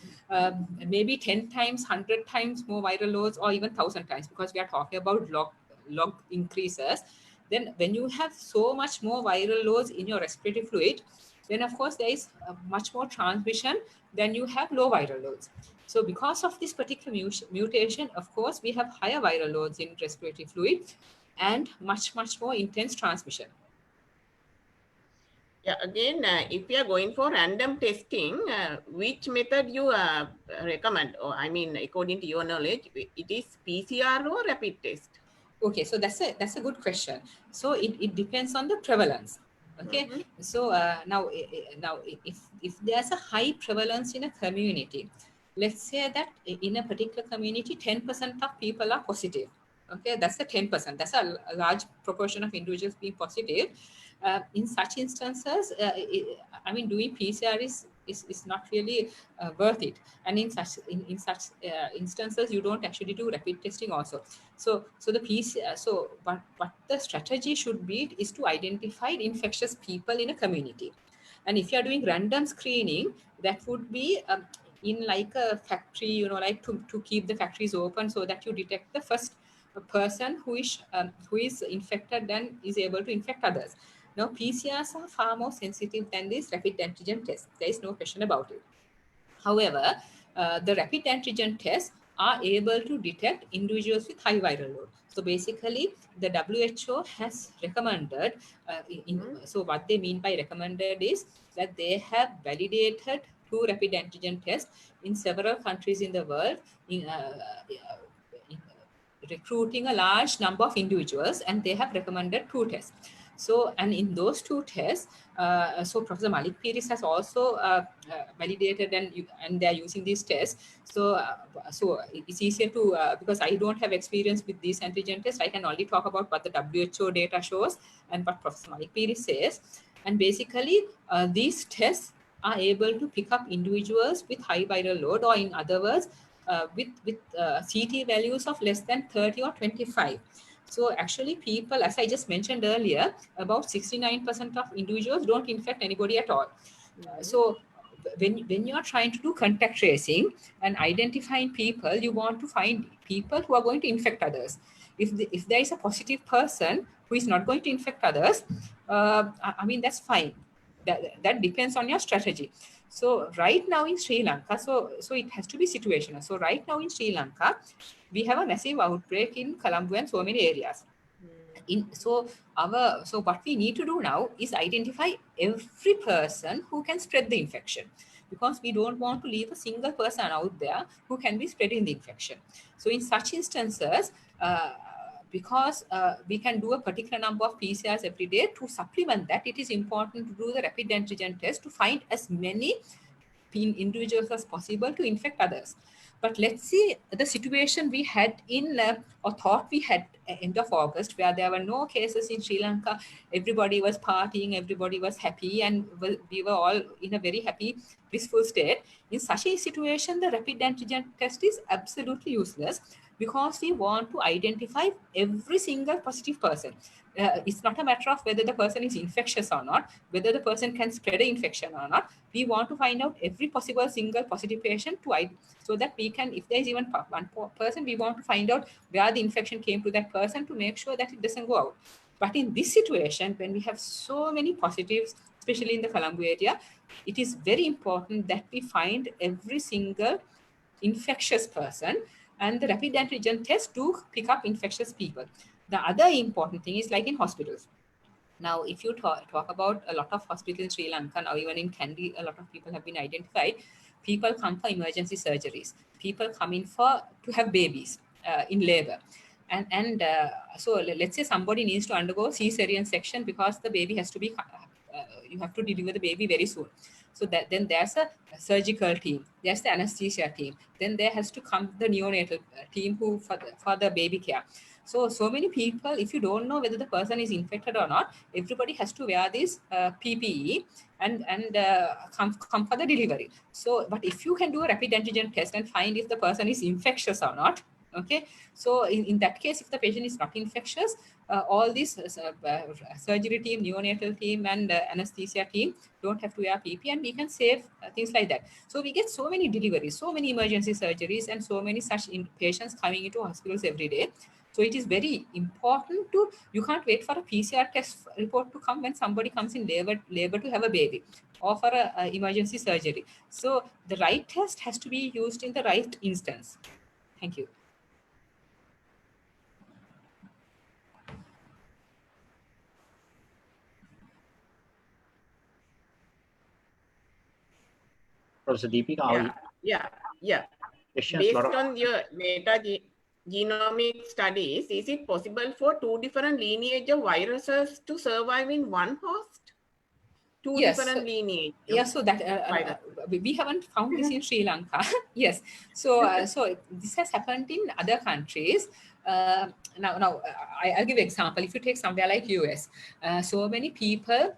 maybe 10 times, 100 times more viral loads, or even 1,000 times, because we are talking about log increases, Then when you have so much more viral loads in your respiratory fluid, then of course there is much more transmission than you have low viral loads. So because of this particular mutation, of course, we have higher viral loads in respiratory fluid and much more intense transmission. Yeah, again, if you are going for random testing, which method you recommend? Or I mean, according to your knowledge, it is PCR or rapid test? Okay, so that's a good question. So it depends on the prevalence. Okay, so now if there's a high prevalence in a community, let's say that in a particular community 10% of people are positive. Okay, that's a 10%. That's a large proportion of individuals being positive. In such instances, I mean, doing PCR is not really worth it. And in such instances, you don't actually do rapid testing also. So the PCR. So what the strategy should be is to identify infectious people in a community. And if you are doing random screening, that would be in like a factory, you know, like to keep the factories open so that you detect the first person who is infected and is able to infect others. Now, PCRs are far more sensitive than these rapid antigen tests. There is no question about it. However, the rapid antigen tests are able to detect individuals with high viral load. So basically, the WHO has recommended, so what they mean by recommended is that they have validated 2 rapid antigen tests in several countries in the world, in recruiting a large number of individuals, and they have recommended 2 tests. So, and in those 2 tests, so Professor Malik Piris has also validated and they are using these tests. So, so it's easier to, because I don't have experience with these antigen tests, I can only talk about what the WHO data shows and what Professor Malik Piris says. And basically, these tests are able to pick up individuals with high viral load, or in other words, with CT values of less than 30 or 25. So actually people, as I just mentioned earlier, about 69% of individuals don't infect anybody at all. So when you are trying to do contact tracing and identifying people, you want to find people who are going to infect others. If there is a positive person who is not going to infect others, I mean, that's fine. That depends on your strategy. So right now in Sri Lanka, so it has to be situational. So right now in Sri Lanka, we have a massive outbreak in Colombo and so many areas. So what we need to do now is identify every person who can spread the infection, because we don't want to leave a single person out there who can be spreading the infection. So in such instances, because we can do a particular number of PCRs every day, to supplement that, it is important to do the rapid antigen test to find as many individuals as possible to infect others. But let's see the situation we had in, or thought we had end of August, where there were no cases in Sri Lanka. Everybody was partying, everybody was happy, and we were all in a very happy, blissful state. In such a situation, the rapid antigen test is absolutely useless, because we want to identify every single positive person. It's not a matter of whether the person is infectious or not, whether the person can spread an infection or not. We want to find out every possible single positive patient so that we can, if there is even one person, we want to find out where the infection came to that person to make sure that it doesn't go out. But in this situation, when we have so many positives, especially in the Colombo area, it is very important that we find every single infectious person, and the rapid antigen test to pick up infectious people. The other important thing is like in hospitals. Now, if you talk about a lot of hospitals in Sri Lanka, now even in Kandy, a lot of people have been identified. People come for emergency surgeries. People come in to have babies in labor. And so let's say somebody needs to undergo cesarean section because the baby has to be, you have to deliver the baby very soon. So then there's a surgical team, there's the anesthesia team, then there has to come the neonatal team who for the baby care. So many people, if you don't know whether the person is infected or not, everybody has to wear this PPE and come for the delivery. So, but if you can do a rapid antigen test and find if the person is infectious or not, okay, so in that case, if the patient is not infectious, all these surgery team, neonatal team, and anesthesia team don't have to wear PP, and we can save things like that. So we get so many deliveries, so many emergency surgeries, and so many such patients coming into hospitals every day. So it is very important to, you can't wait for a PCR test report to come when somebody comes in labor to have a baby or for a emergency surgery. So the right test has to be used in the right instance. Thank you. Professor Deepika, Yeah. Based on your genomic studies, is it possible for two different lineage of viruses to survive in one host? Two different lineage. Yeah, so that we haven't found this in Sri Lanka. Yes, so so this has happened in other countries. Now I'll give an example. If you take somewhere like US, so many people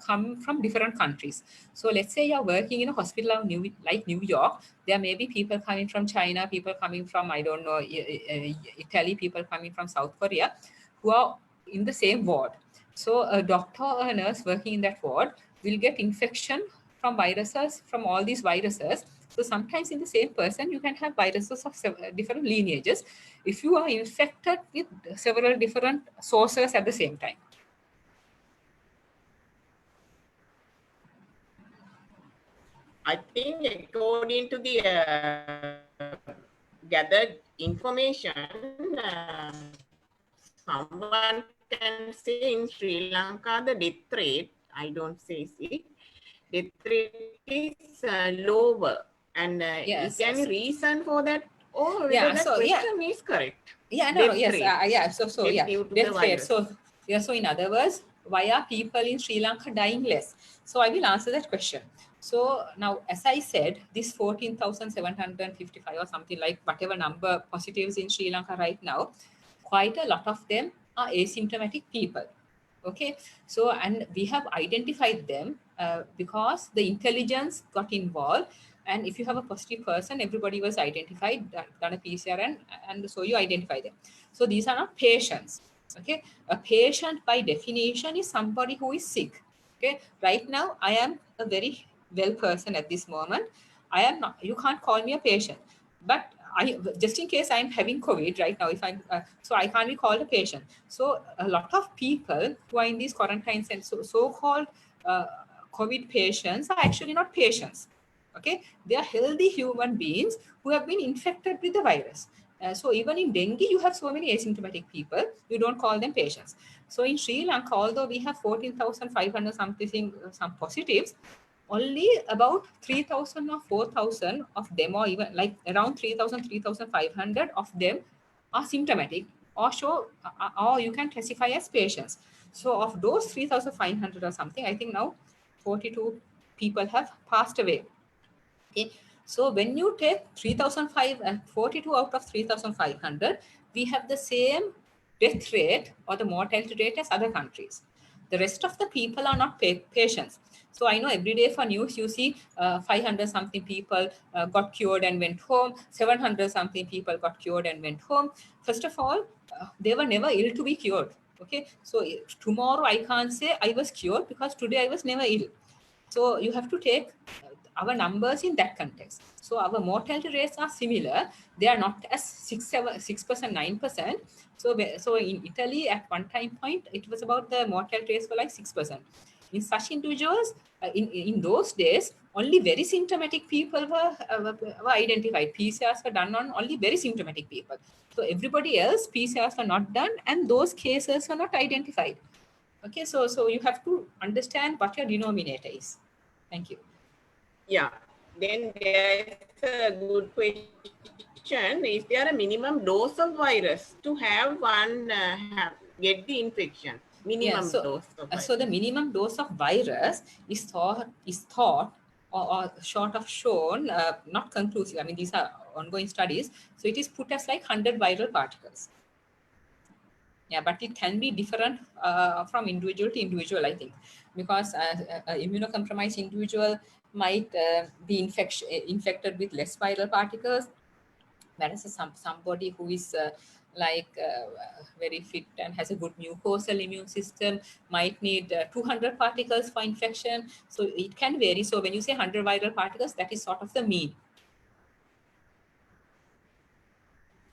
come from different countries. So let's say you're working in a hospital of like New York. There may be people coming from China, people coming from, I don't know, Italy, people coming from South Korea, who are in the same ward. So a doctor or a nurse working in that ward will get infection from viruses, from all these viruses. So sometimes in the same person, you can have viruses of different lineages if you are infected with several different sources at the same time. I think according to the gathered information, someone can say in Sri Lanka, the death rate, I don't say it, death rate is lower. And is there any reason for that? Or whether that question is correct? Yeah, no, yes, yeah, so yeah, death rate. So yeah, so in other words, why are people in Sri Lanka dying less? So I will answer that question. So now, as I said, this 14,755 or something like whatever number positives in Sri Lanka right now, quite a lot of them are asymptomatic people. Okay, so and we have identified them because the intelligence got involved. And if you have a positive person, everybody was identified, done a PCR, and so you identify them. So these are not patients. Okay, a patient by definition is somebody who is sick. Okay, right now I am a very well person at this moment. I am not, you can't call me a patient, but I, just in case I'm having COVID right now, if I'm so I can't be called a patient. So a lot of people who are in these quarantines and so-called COVID patients are actually not patients. Okay, they are healthy human beings who have been infected with the virus. So even in dengue, you have so many asymptomatic people, you don't call them patients. So in Sri Lanka, although we have 14,500 something, some positives, only about 3,000 or 4,000 of them, or even like around 3,000, 3,500 of them are symptomatic or show, or you can classify as patients. So of those 3,500 or something, I think now 42 people have passed away. Okay, so when you take 42 out of 3,500, we have the same death rate or the mortality rate as other countries. The rest of the people are not patients. So I know every day for news you see 500 something people got cured and went home, 700 something people got cured and went home. First of all, they were never ill to be cured. Okay, so tomorrow I can't say I was cured because today I was never ill. So you have to take our numbers in that context. So our mortality rates are similar. They are not as 6%, 9%. So in Italy at one time point, it was about the mortality rates were like 6%. In such individuals, in those days, only very symptomatic people were identified. PCRs were done on only very symptomatic people. So everybody else, PCRs were not done, and those cases were not identified. Okay, so you have to understand what your denominator is. Thank you. Yeah, then there's a good question. Is there a minimum dose of virus to have one get the infection? Minimum dose of virus. So the minimum dose of virus is thought or short of shown, not conclusive. I mean, these are ongoing studies. So it is put as like 100 viral particles. Yeah, but it can be different from individual to individual, I think, because an immunocompromised individual might be infected with less viral particles, whereas somebody who is very fit and has a good mucosal immune system might need 200 particles for infection. So it can vary. So when you say 100 viral particles, that is sort of the mean.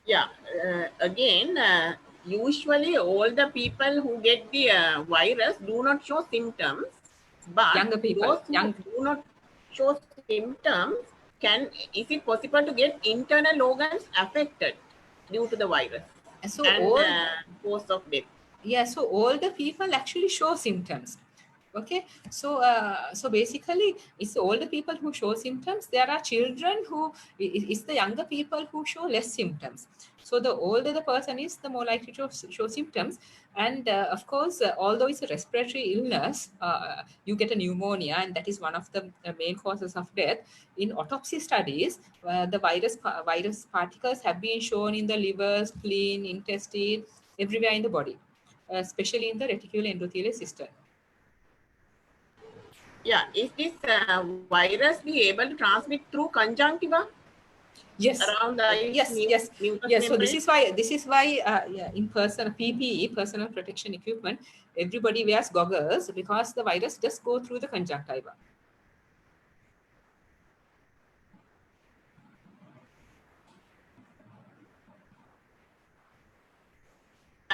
Yeah, again, usually all the people who get the virus do not show symptoms, but Younger people, those who do not show symptoms, is it possible to get internal organs affected due to the virus so and all cause of death? yeah, so older people actually show symptoms. Okay, so so basically it's the older people who show symptoms. There are children who it's the younger people who show less symptoms. So the older the person is, the more likely to show symptoms. And of course, although it's a respiratory illness, you get a pneumonia, and that is one of the main causes of death. In autopsy studies, the virus particles have been shown in the liver, spleen, intestine, everywhere in the body, especially in the reticular endothelial system. Yeah, is this virus be able to transmit through conjunctiva? Yes. Around the Yes. mucous So membrane? this is why yeah, in person PPE, personal protection equipment, everybody wears goggles, because the virus just go through the conjunctiva.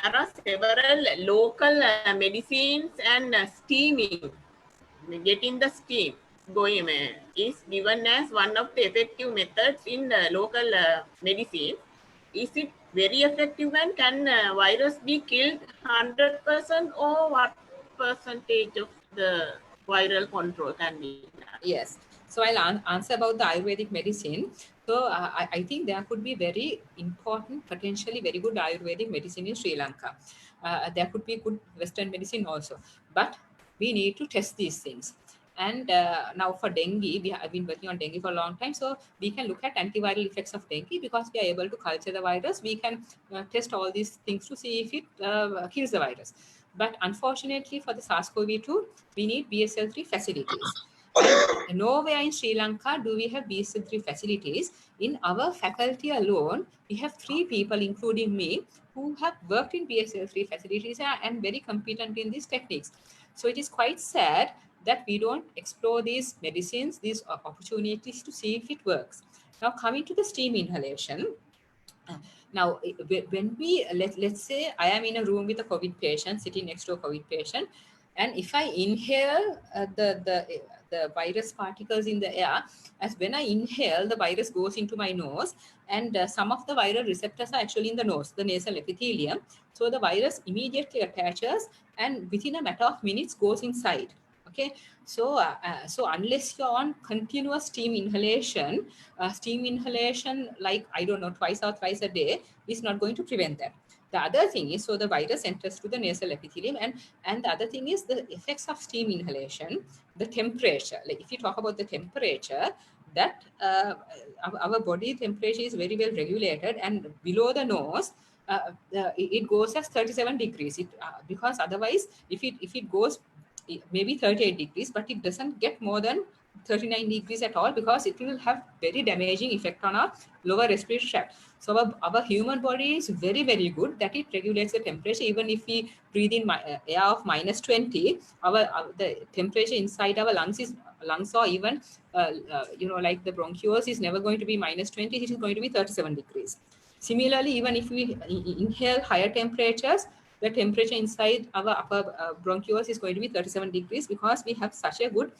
There are several local medicines and steaming, getting the steam going is given as one of the effective methods in local medicine. Is it very effective, and can virus be killed 100%, or what percentage of the viral control can be done? Yes. So I'll answer about the Ayurvedic medicine. So I think there could be very important, potentially very good Ayurvedic medicine in Sri Lanka. There could be good Western medicine also, but we need to test these things. And now for dengue, I've been working on dengue for a long time, so we can look at antiviral effects of dengue, because we are able to culture the virus. We can test all these things to see if it kills the virus. But unfortunately for the SARS-CoV-2, we need BSL-3 facilities. And nowhere in Sri Lanka do we have BSL-3 facilities. In our faculty alone, we have 3 people, including me, who have worked in BSL-3 facilities and very competent in these techniques. So it is quite sad that we don't explore these medicines, these opportunities to see if it works. Now, coming to the steam inhalation. Now, when we, let's say I am in a room with a COVID patient, sitting next to a COVID patient, and if I inhale the virus particles in the air, as when I inhale, the virus goes into my nose, and some of the viral receptors are actually in the nose, the nasal epithelium. So the virus immediately attaches, and within a matter of minutes goes inside. Okay, so so unless you're on continuous steam inhalation, like, I don't know, twice or thrice a day is not going to prevent that. The other thing is, so the virus enters to the nasal epithelium, and the other thing is the effects of steam inhalation, the temperature. Like if you talk about the temperature, that our body temperature is very well regulated, and below the nose, it goes as 37 degrees. Because otherwise, if it goes maybe 38 degrees, but it doesn't get more than 39 degrees at all, because it will have very damaging effect on our lower respiratory tract. So our human body is very, very good that it regulates the temperature. Even if we breathe in air of -20, the temperature inside our lungs, or even like the bronchioles, is never going to be -20. It is going to be 37 degrees. Similarly, even if we inhale higher temperatures, the temperature inside our upper bronchioles is going to be 37 degrees, because we have such a good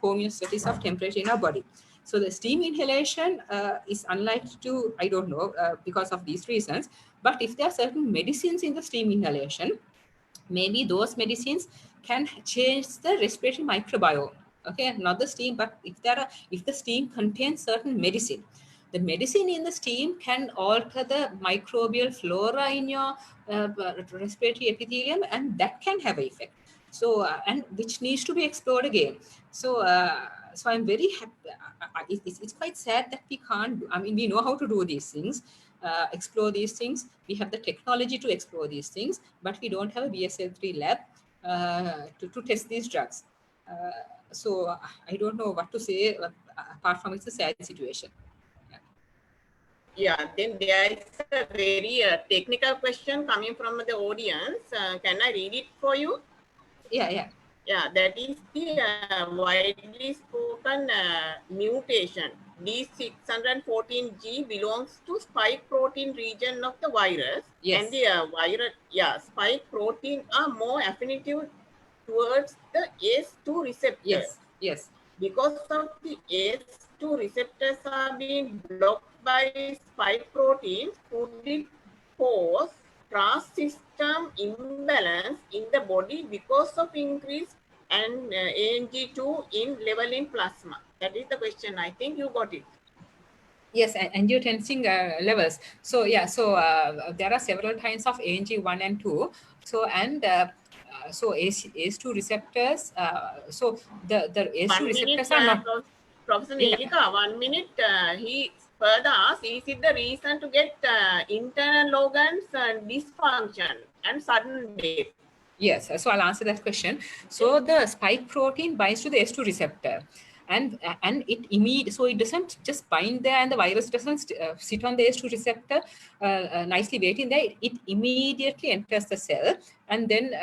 homeostasis of temperature in our body. So the steam inhalation is unlikely to, I don't know, because of these reasons. But if there are certain medicines in the steam inhalation, maybe those medicines can change the respiratory microbiome. Okay, not the steam, but if the steam contains certain medicine, the medicine in the steam can alter the microbial flora in your respiratory epithelium, and that can have an effect. So and which needs to be explored again. So so I'm very happy. It's quite sad that we can't do, I mean, we know how to do these things, explore these things. We have the technology to explore these things, but we don't have a BSL-3 lab to test these drugs. So I don't know what to say apart from it's a sad situation. Yeah, then there is a very technical question coming from the audience. Can I read it for you? Yeah. Yeah, that is the widely spoken mutation. D614G belongs to spike protein region of the virus, Yes. and the spike protein are more affinitive towards the ACE2 receptor. Yes. Yes. Because of the ACE2 receptors are being blocked by spike proteins, could it cause trans-system imbalance in the body because of increased and ANG2 in level in plasma? That is the question. I think you got it. Yes, angiotensing levels. So yeah, so there are several kinds of ANG1 and 2. So so ACE2 receptors. So the ACE2 1 minute, receptors are not. Professor Yeah. Nilika, 1 minute. He further asked, is it the reason to get internal organs dysfunction and sudden death? Yes, so I'll answer that question. So the spike protein binds to the S2 receptor, and so it doesn't just bind there, and the virus doesn't sit on the S2 receptor nicely waiting there. It immediately enters the cell and then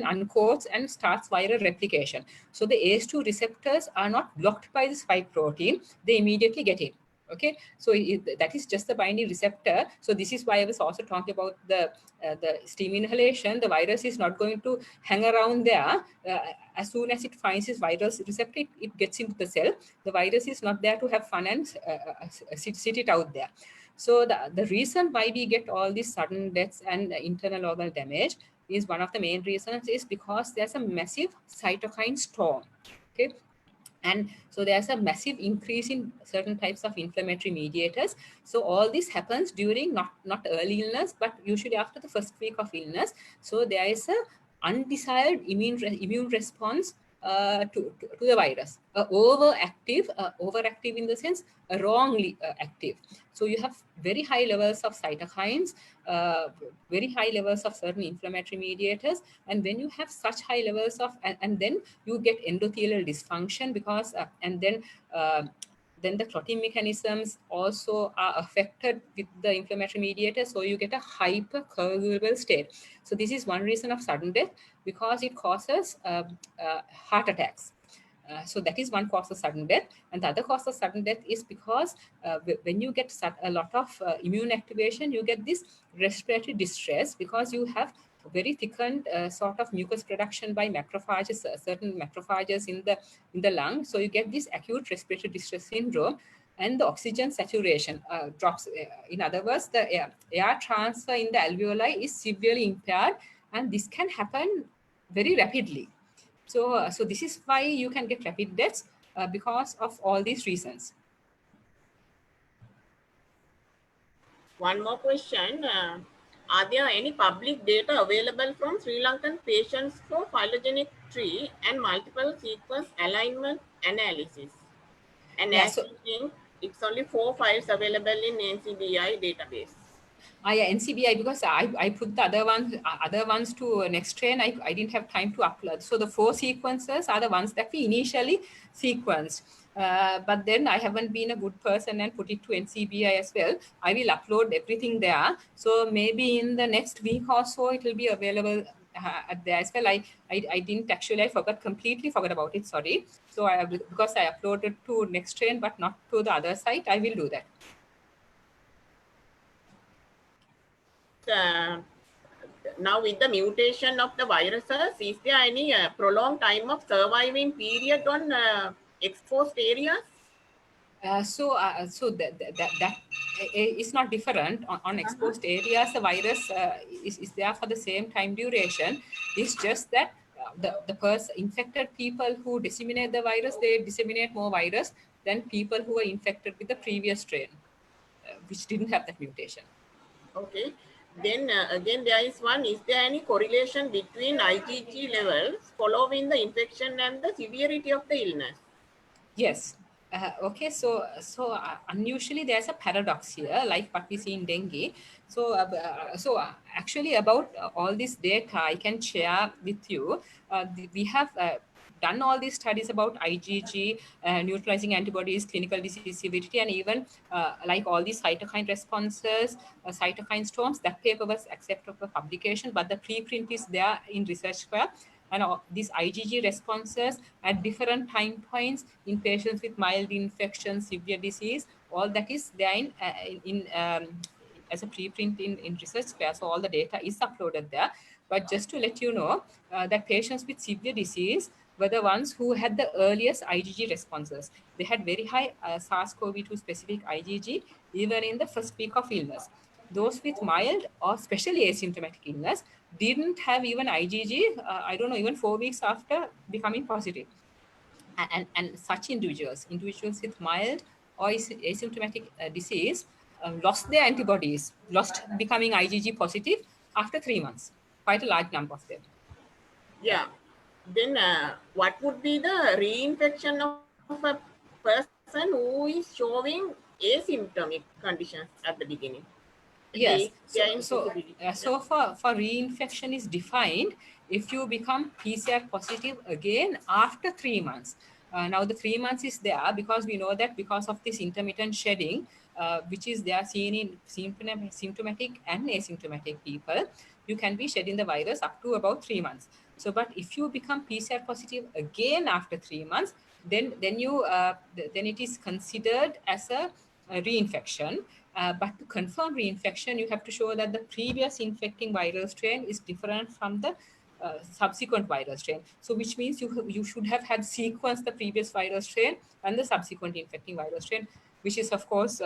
uncoats and starts viral replication. So the AS2 receptors are not blocked by the spike protein; they immediately get in. Okay, so that is just the binding receptor. So this is why I was also talking about the steam inhalation. The virus is not going to hang around there. As soon as it finds its virus receptor, it gets into the cell. The virus is not there to have fun and sit it out there. So the reason why we get all these sudden deaths and internal organ damage is one of the main reasons is because there's a massive cytokine storm. Okay, and so there's a massive increase in certain types of inflammatory mediators. So all this happens during not early illness, but usually after the first week of illness. So there is a undesired immune response to the virus, overactive in the sense wrongly active. So you have very high levels of cytokines, uh, very high levels of certain inflammatory mediators, and when you have such high levels of and then you get endothelial dysfunction because then the clotting mechanisms also are affected with the inflammatory mediator, so you get a hypercoagulable state. So this is one reason of sudden death, because it causes heart attacks. So that is one cause of sudden death, and the other cause of sudden death is because when you get a lot of immune activation, you get this respiratory distress because you have very thickened sort of mucus production by macrophages, certain macrophages in the lung. So you get this acute respiratory distress syndrome, and the oxygen saturation drops. In other words, the air transfer in the alveoli is severely impaired, and this can happen very rapidly. So this is why you can get rapid deaths because of all these reasons. One more question. Are there any public data available from Sri Lankan patients for phylogenetic tree and multiple sequence alignment analysis? And Yeah, as so you think, it's only 4 files available in NCBI database. yeah, NCBI, because I put the other ones to next train. I didn't have time to upload. So the 4 sequences are the ones that we initially sequenced. But then I haven't been a good person and put it to NCBI as well. I will upload everything there. So maybe in the next week or so, it will be available at there as well. I didn't actually, completely forgot about it. Sorry. So because I uploaded to next train, but not to the other site, I will do that. Now with the mutation of the viruses, is there any prolonged time of surviving period on exposed areas? So that is not different on exposed areas. The virus is there for the same time duration. It's just that the infected people who disseminate the virus, they disseminate more virus than people who are infected with the previous strain, which didn't have that mutation. Okay. Then again, there is one. Is there any correlation between IgG levels following the infection and the severity of the illness? Yes. Okay. So unusually there's a paradox here, like what we see in dengue. So actually about all this data I can share with you. We have done all these studies about IgG, neutralizing antibodies, clinical disease severity, and even like all these cytokine responses, cytokine storms. That paper was accepted for publication, but the preprint is there in Research Square. And these IgG responses at different time points in patients with mild infection, severe disease, all that is there as a preprint in research fair. So all the data is uploaded there. But just to let you know that patients with severe disease were the ones who had the earliest IgG responses. They had very high SARS-CoV-2 specific IgG even in the first week of illness. Those with mild or especially asymptomatic illness didn't have even IgG, I don't know, even 4 weeks after becoming positive. And such individuals with mild or asymptomatic disease lost their antibodies, lost becoming IgG positive after 3 months. Quite a large number of them. Yeah. Then what would be the reinfection of a person who is showing asymptomatic conditions at the beginning? Yes. Possibility. So for reinfection is defined if you become PCR positive again after 3 months. Now the 3 months is there because we know that because of this intermittent shedding, which is there seen in symptomatic and asymptomatic people, you can be shedding the virus up to about 3 months. So, but if you become PCR positive again after 3 months, then it is considered as a reinfection. But to confirm reinfection, you have to show that the previous infecting viral strain is different from the subsequent viral strain. So, which means you should have had sequenced the previous viral strain and the subsequent infecting viral strain, which is of course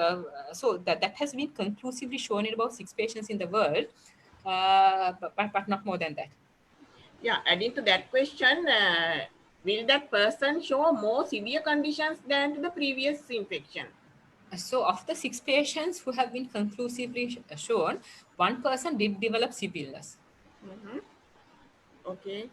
so that has been conclusively shown in about 6 patients in the world, but not more than that. Yeah, adding to that question, will that person show more severe conditions than the previous infection? So, of the 6 patients who have been conclusively shown, 1 person did develop severe illness. Okay.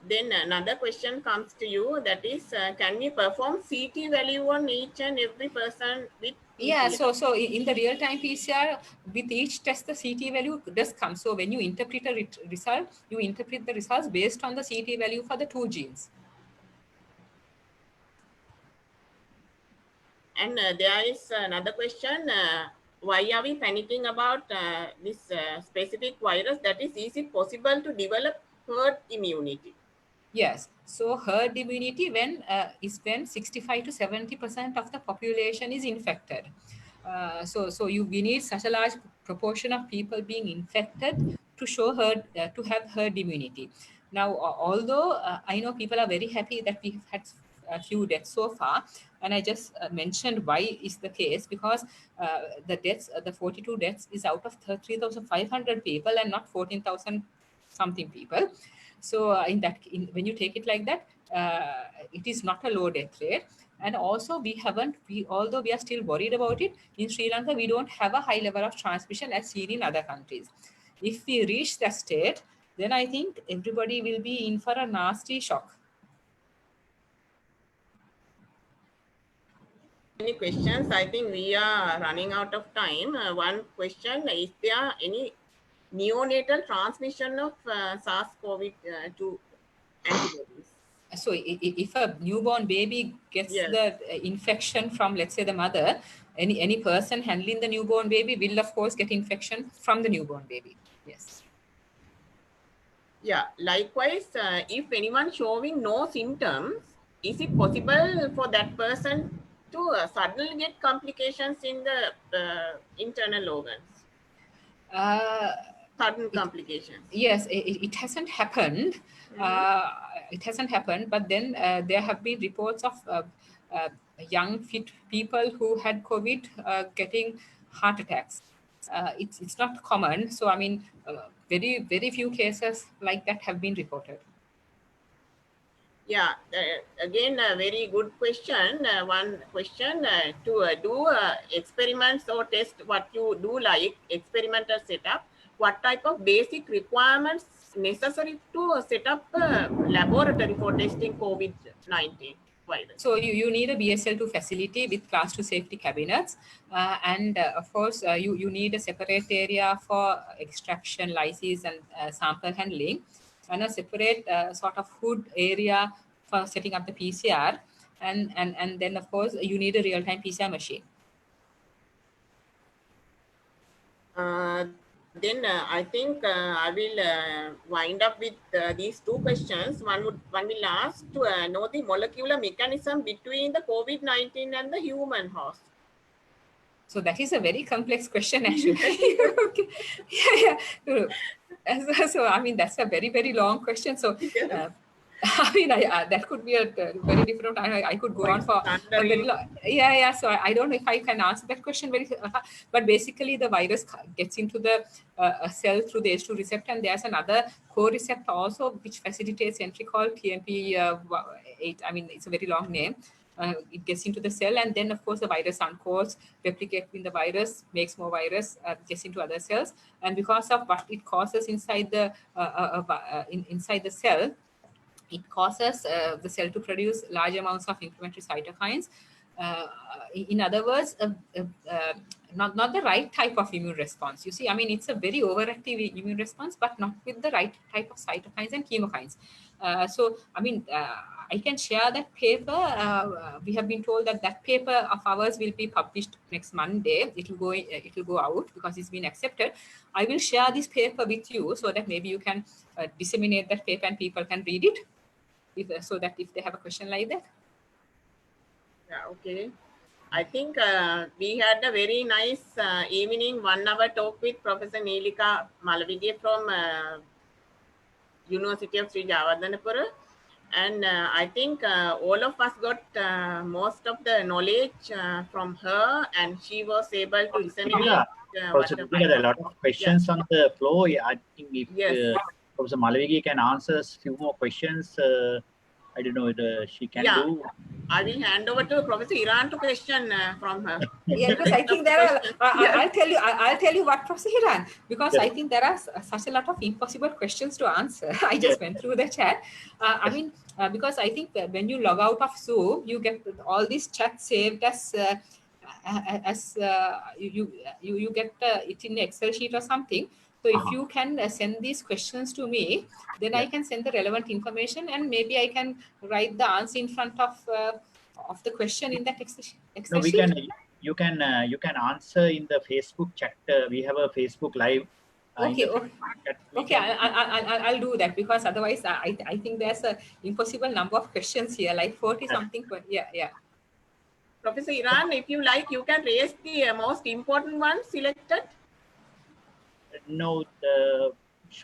Then another question comes to you, that is, can we perform CT value on each and every person with PCR? Yeah, so in the real-time PCR, with each test, the CT value does come. So when you interpret a result, you interpret the results based on the CT value for the 2 genes. And there is another question, why are we panicking about this specific virus? That is it possible to develop herd immunity? Yes. So herd immunity is when 65 to 70% of the population is infected. We need such a large proportion of people being infected to show to have herd immunity. Now, although I know people are very happy that we've had a few deaths so far, and I just mentioned why is the case, because the 42 deaths is out of 3,500 people and not 14,000 something people. So when you take it like that, it is not a low death rate. And also although we are still worried about it, in Sri Lanka, we don't have a high level of transmission as seen in other countries. If we reach that state, then I think everybody will be in for a nasty shock. Any questions? I think we are running out of time. One question, is there any neonatal transmission of SARS-CoV-2 antibodies? So if a newborn baby gets the infection from, let's say, the mother, any person handling the newborn baby will of course get infection from the newborn baby. Yes. Yeah, likewise, if anyone showing no symptoms, is it possible for that person to suddenly get complications in the internal organs? Sudden complications. Yes, it hasn't happened. It hasn't happened, but then there have been reports of young fit people who had COVID getting heart attacks. It's not common. So I mean, very few cases like that have been reported. Yeah, again, a very good question. One question, to do experiments or test what you do, like experimental setup, what type of basic requirements necessary to set up a laboratory for testing COVID-19 virus? So you need a BSL-2 facility with class 2 safety cabinets, and of course you need a separate area for extraction, lysis, and sample handling, and a separate sort of hood area for setting up the PCR, and then of course you need a real-time PCR machine. then I think I will wind up with these two questions. One will ask to know the molecular mechanism between the COVID-19 and the human host. So that is a very complex question, actually. Okay. Yeah. So I mean, that's a very, very long question. So I mean, that could be a very different. I could go on for a very long. Yeah. So I don't know if I can answer that question very. But basically, the virus gets into the cell through the H2 receptor, and there's another co-receptor also which facilitates entry called TMP8. I mean, it's a very long name. It gets into the cell, and then of course the virus uncoats, replicates in the virus, makes more virus, gets into other cells, and because of what it causes inside the inside the cell, it causes the cell to produce large amounts of inflammatory cytokines. In other words, not the right type of immune response. You see, I mean, it's a very overactive immune response, but not with the right type of cytokines and chemokines. So, I mean, I can share that paper. We have been told that that paper of ours will be published next Monday. It will go out because it's been accepted. I will share this paper with you so that maybe you can disseminate that paper and people can read it. So that if they have a question like that. Yeah, okay. I think we had a very nice evening 1 hour talk with Professor Neelika Malavige from University of Sri Jawadhanapura. And I think all of us got most of the knowledge from her, and she was able to disseminate. Professor, there are a lot of questions on the floor. I think if Professor Malavige can answer a few more questions, I don't know if she can do. I will hand over to Professor Iran to question from her. Yeah, because I think there are. I'll tell you what, Professor Iran, because I think there are such a lot of impossible questions to answer. I just went through the chat. I mean, because I think when you log out of Zoom, you get all these chats saved as you get it in Excel sheet or something. So if you can send these questions to me, then I can send the relevant information, and maybe I can write the answer in front of the question in that Excel sheet. No, we can. You can answer in the Facebook chat. We have a Facebook live. Okay. I'll do that, because otherwise I think there's a impossible number of questions here, like 40 something. Yeah. Professor Iran, if you like, you can raise the most important ones selected. No,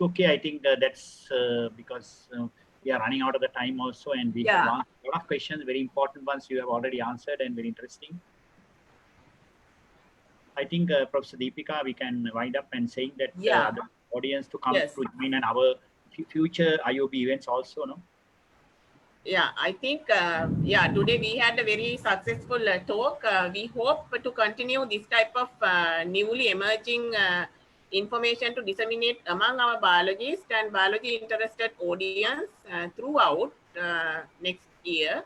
okay. I think that's because we are running out of the time also, and we have asked a lot of questions, very important ones you have already answered and very interesting. I think Professor Deepika, we can wind up and saying that the audience to come to join in our future IOB events also, no? Yeah, I think, today we had a very successful talk. We hope to continue this type of newly emerging information to disseminate among our biologists and biology interested audience throughout next year,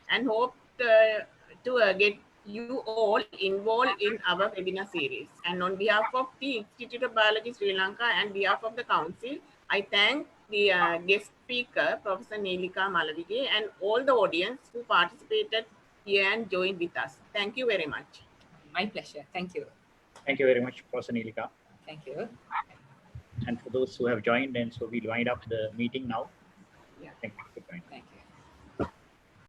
and hope to get you all involved in our webinar series. And on behalf of the Institute of Biology Sri Lanka and behalf of the Council, I thank the guest speaker, Professor Neelika Malavige, and all the audience who participated here and joined with us. Thank you very much. My pleasure. Thank you. Thank you very much, Professor Neelika. Thank you. And for those who have joined, and so we'll wind up the meeting now. Yeah. Thank you for joining. Thank you.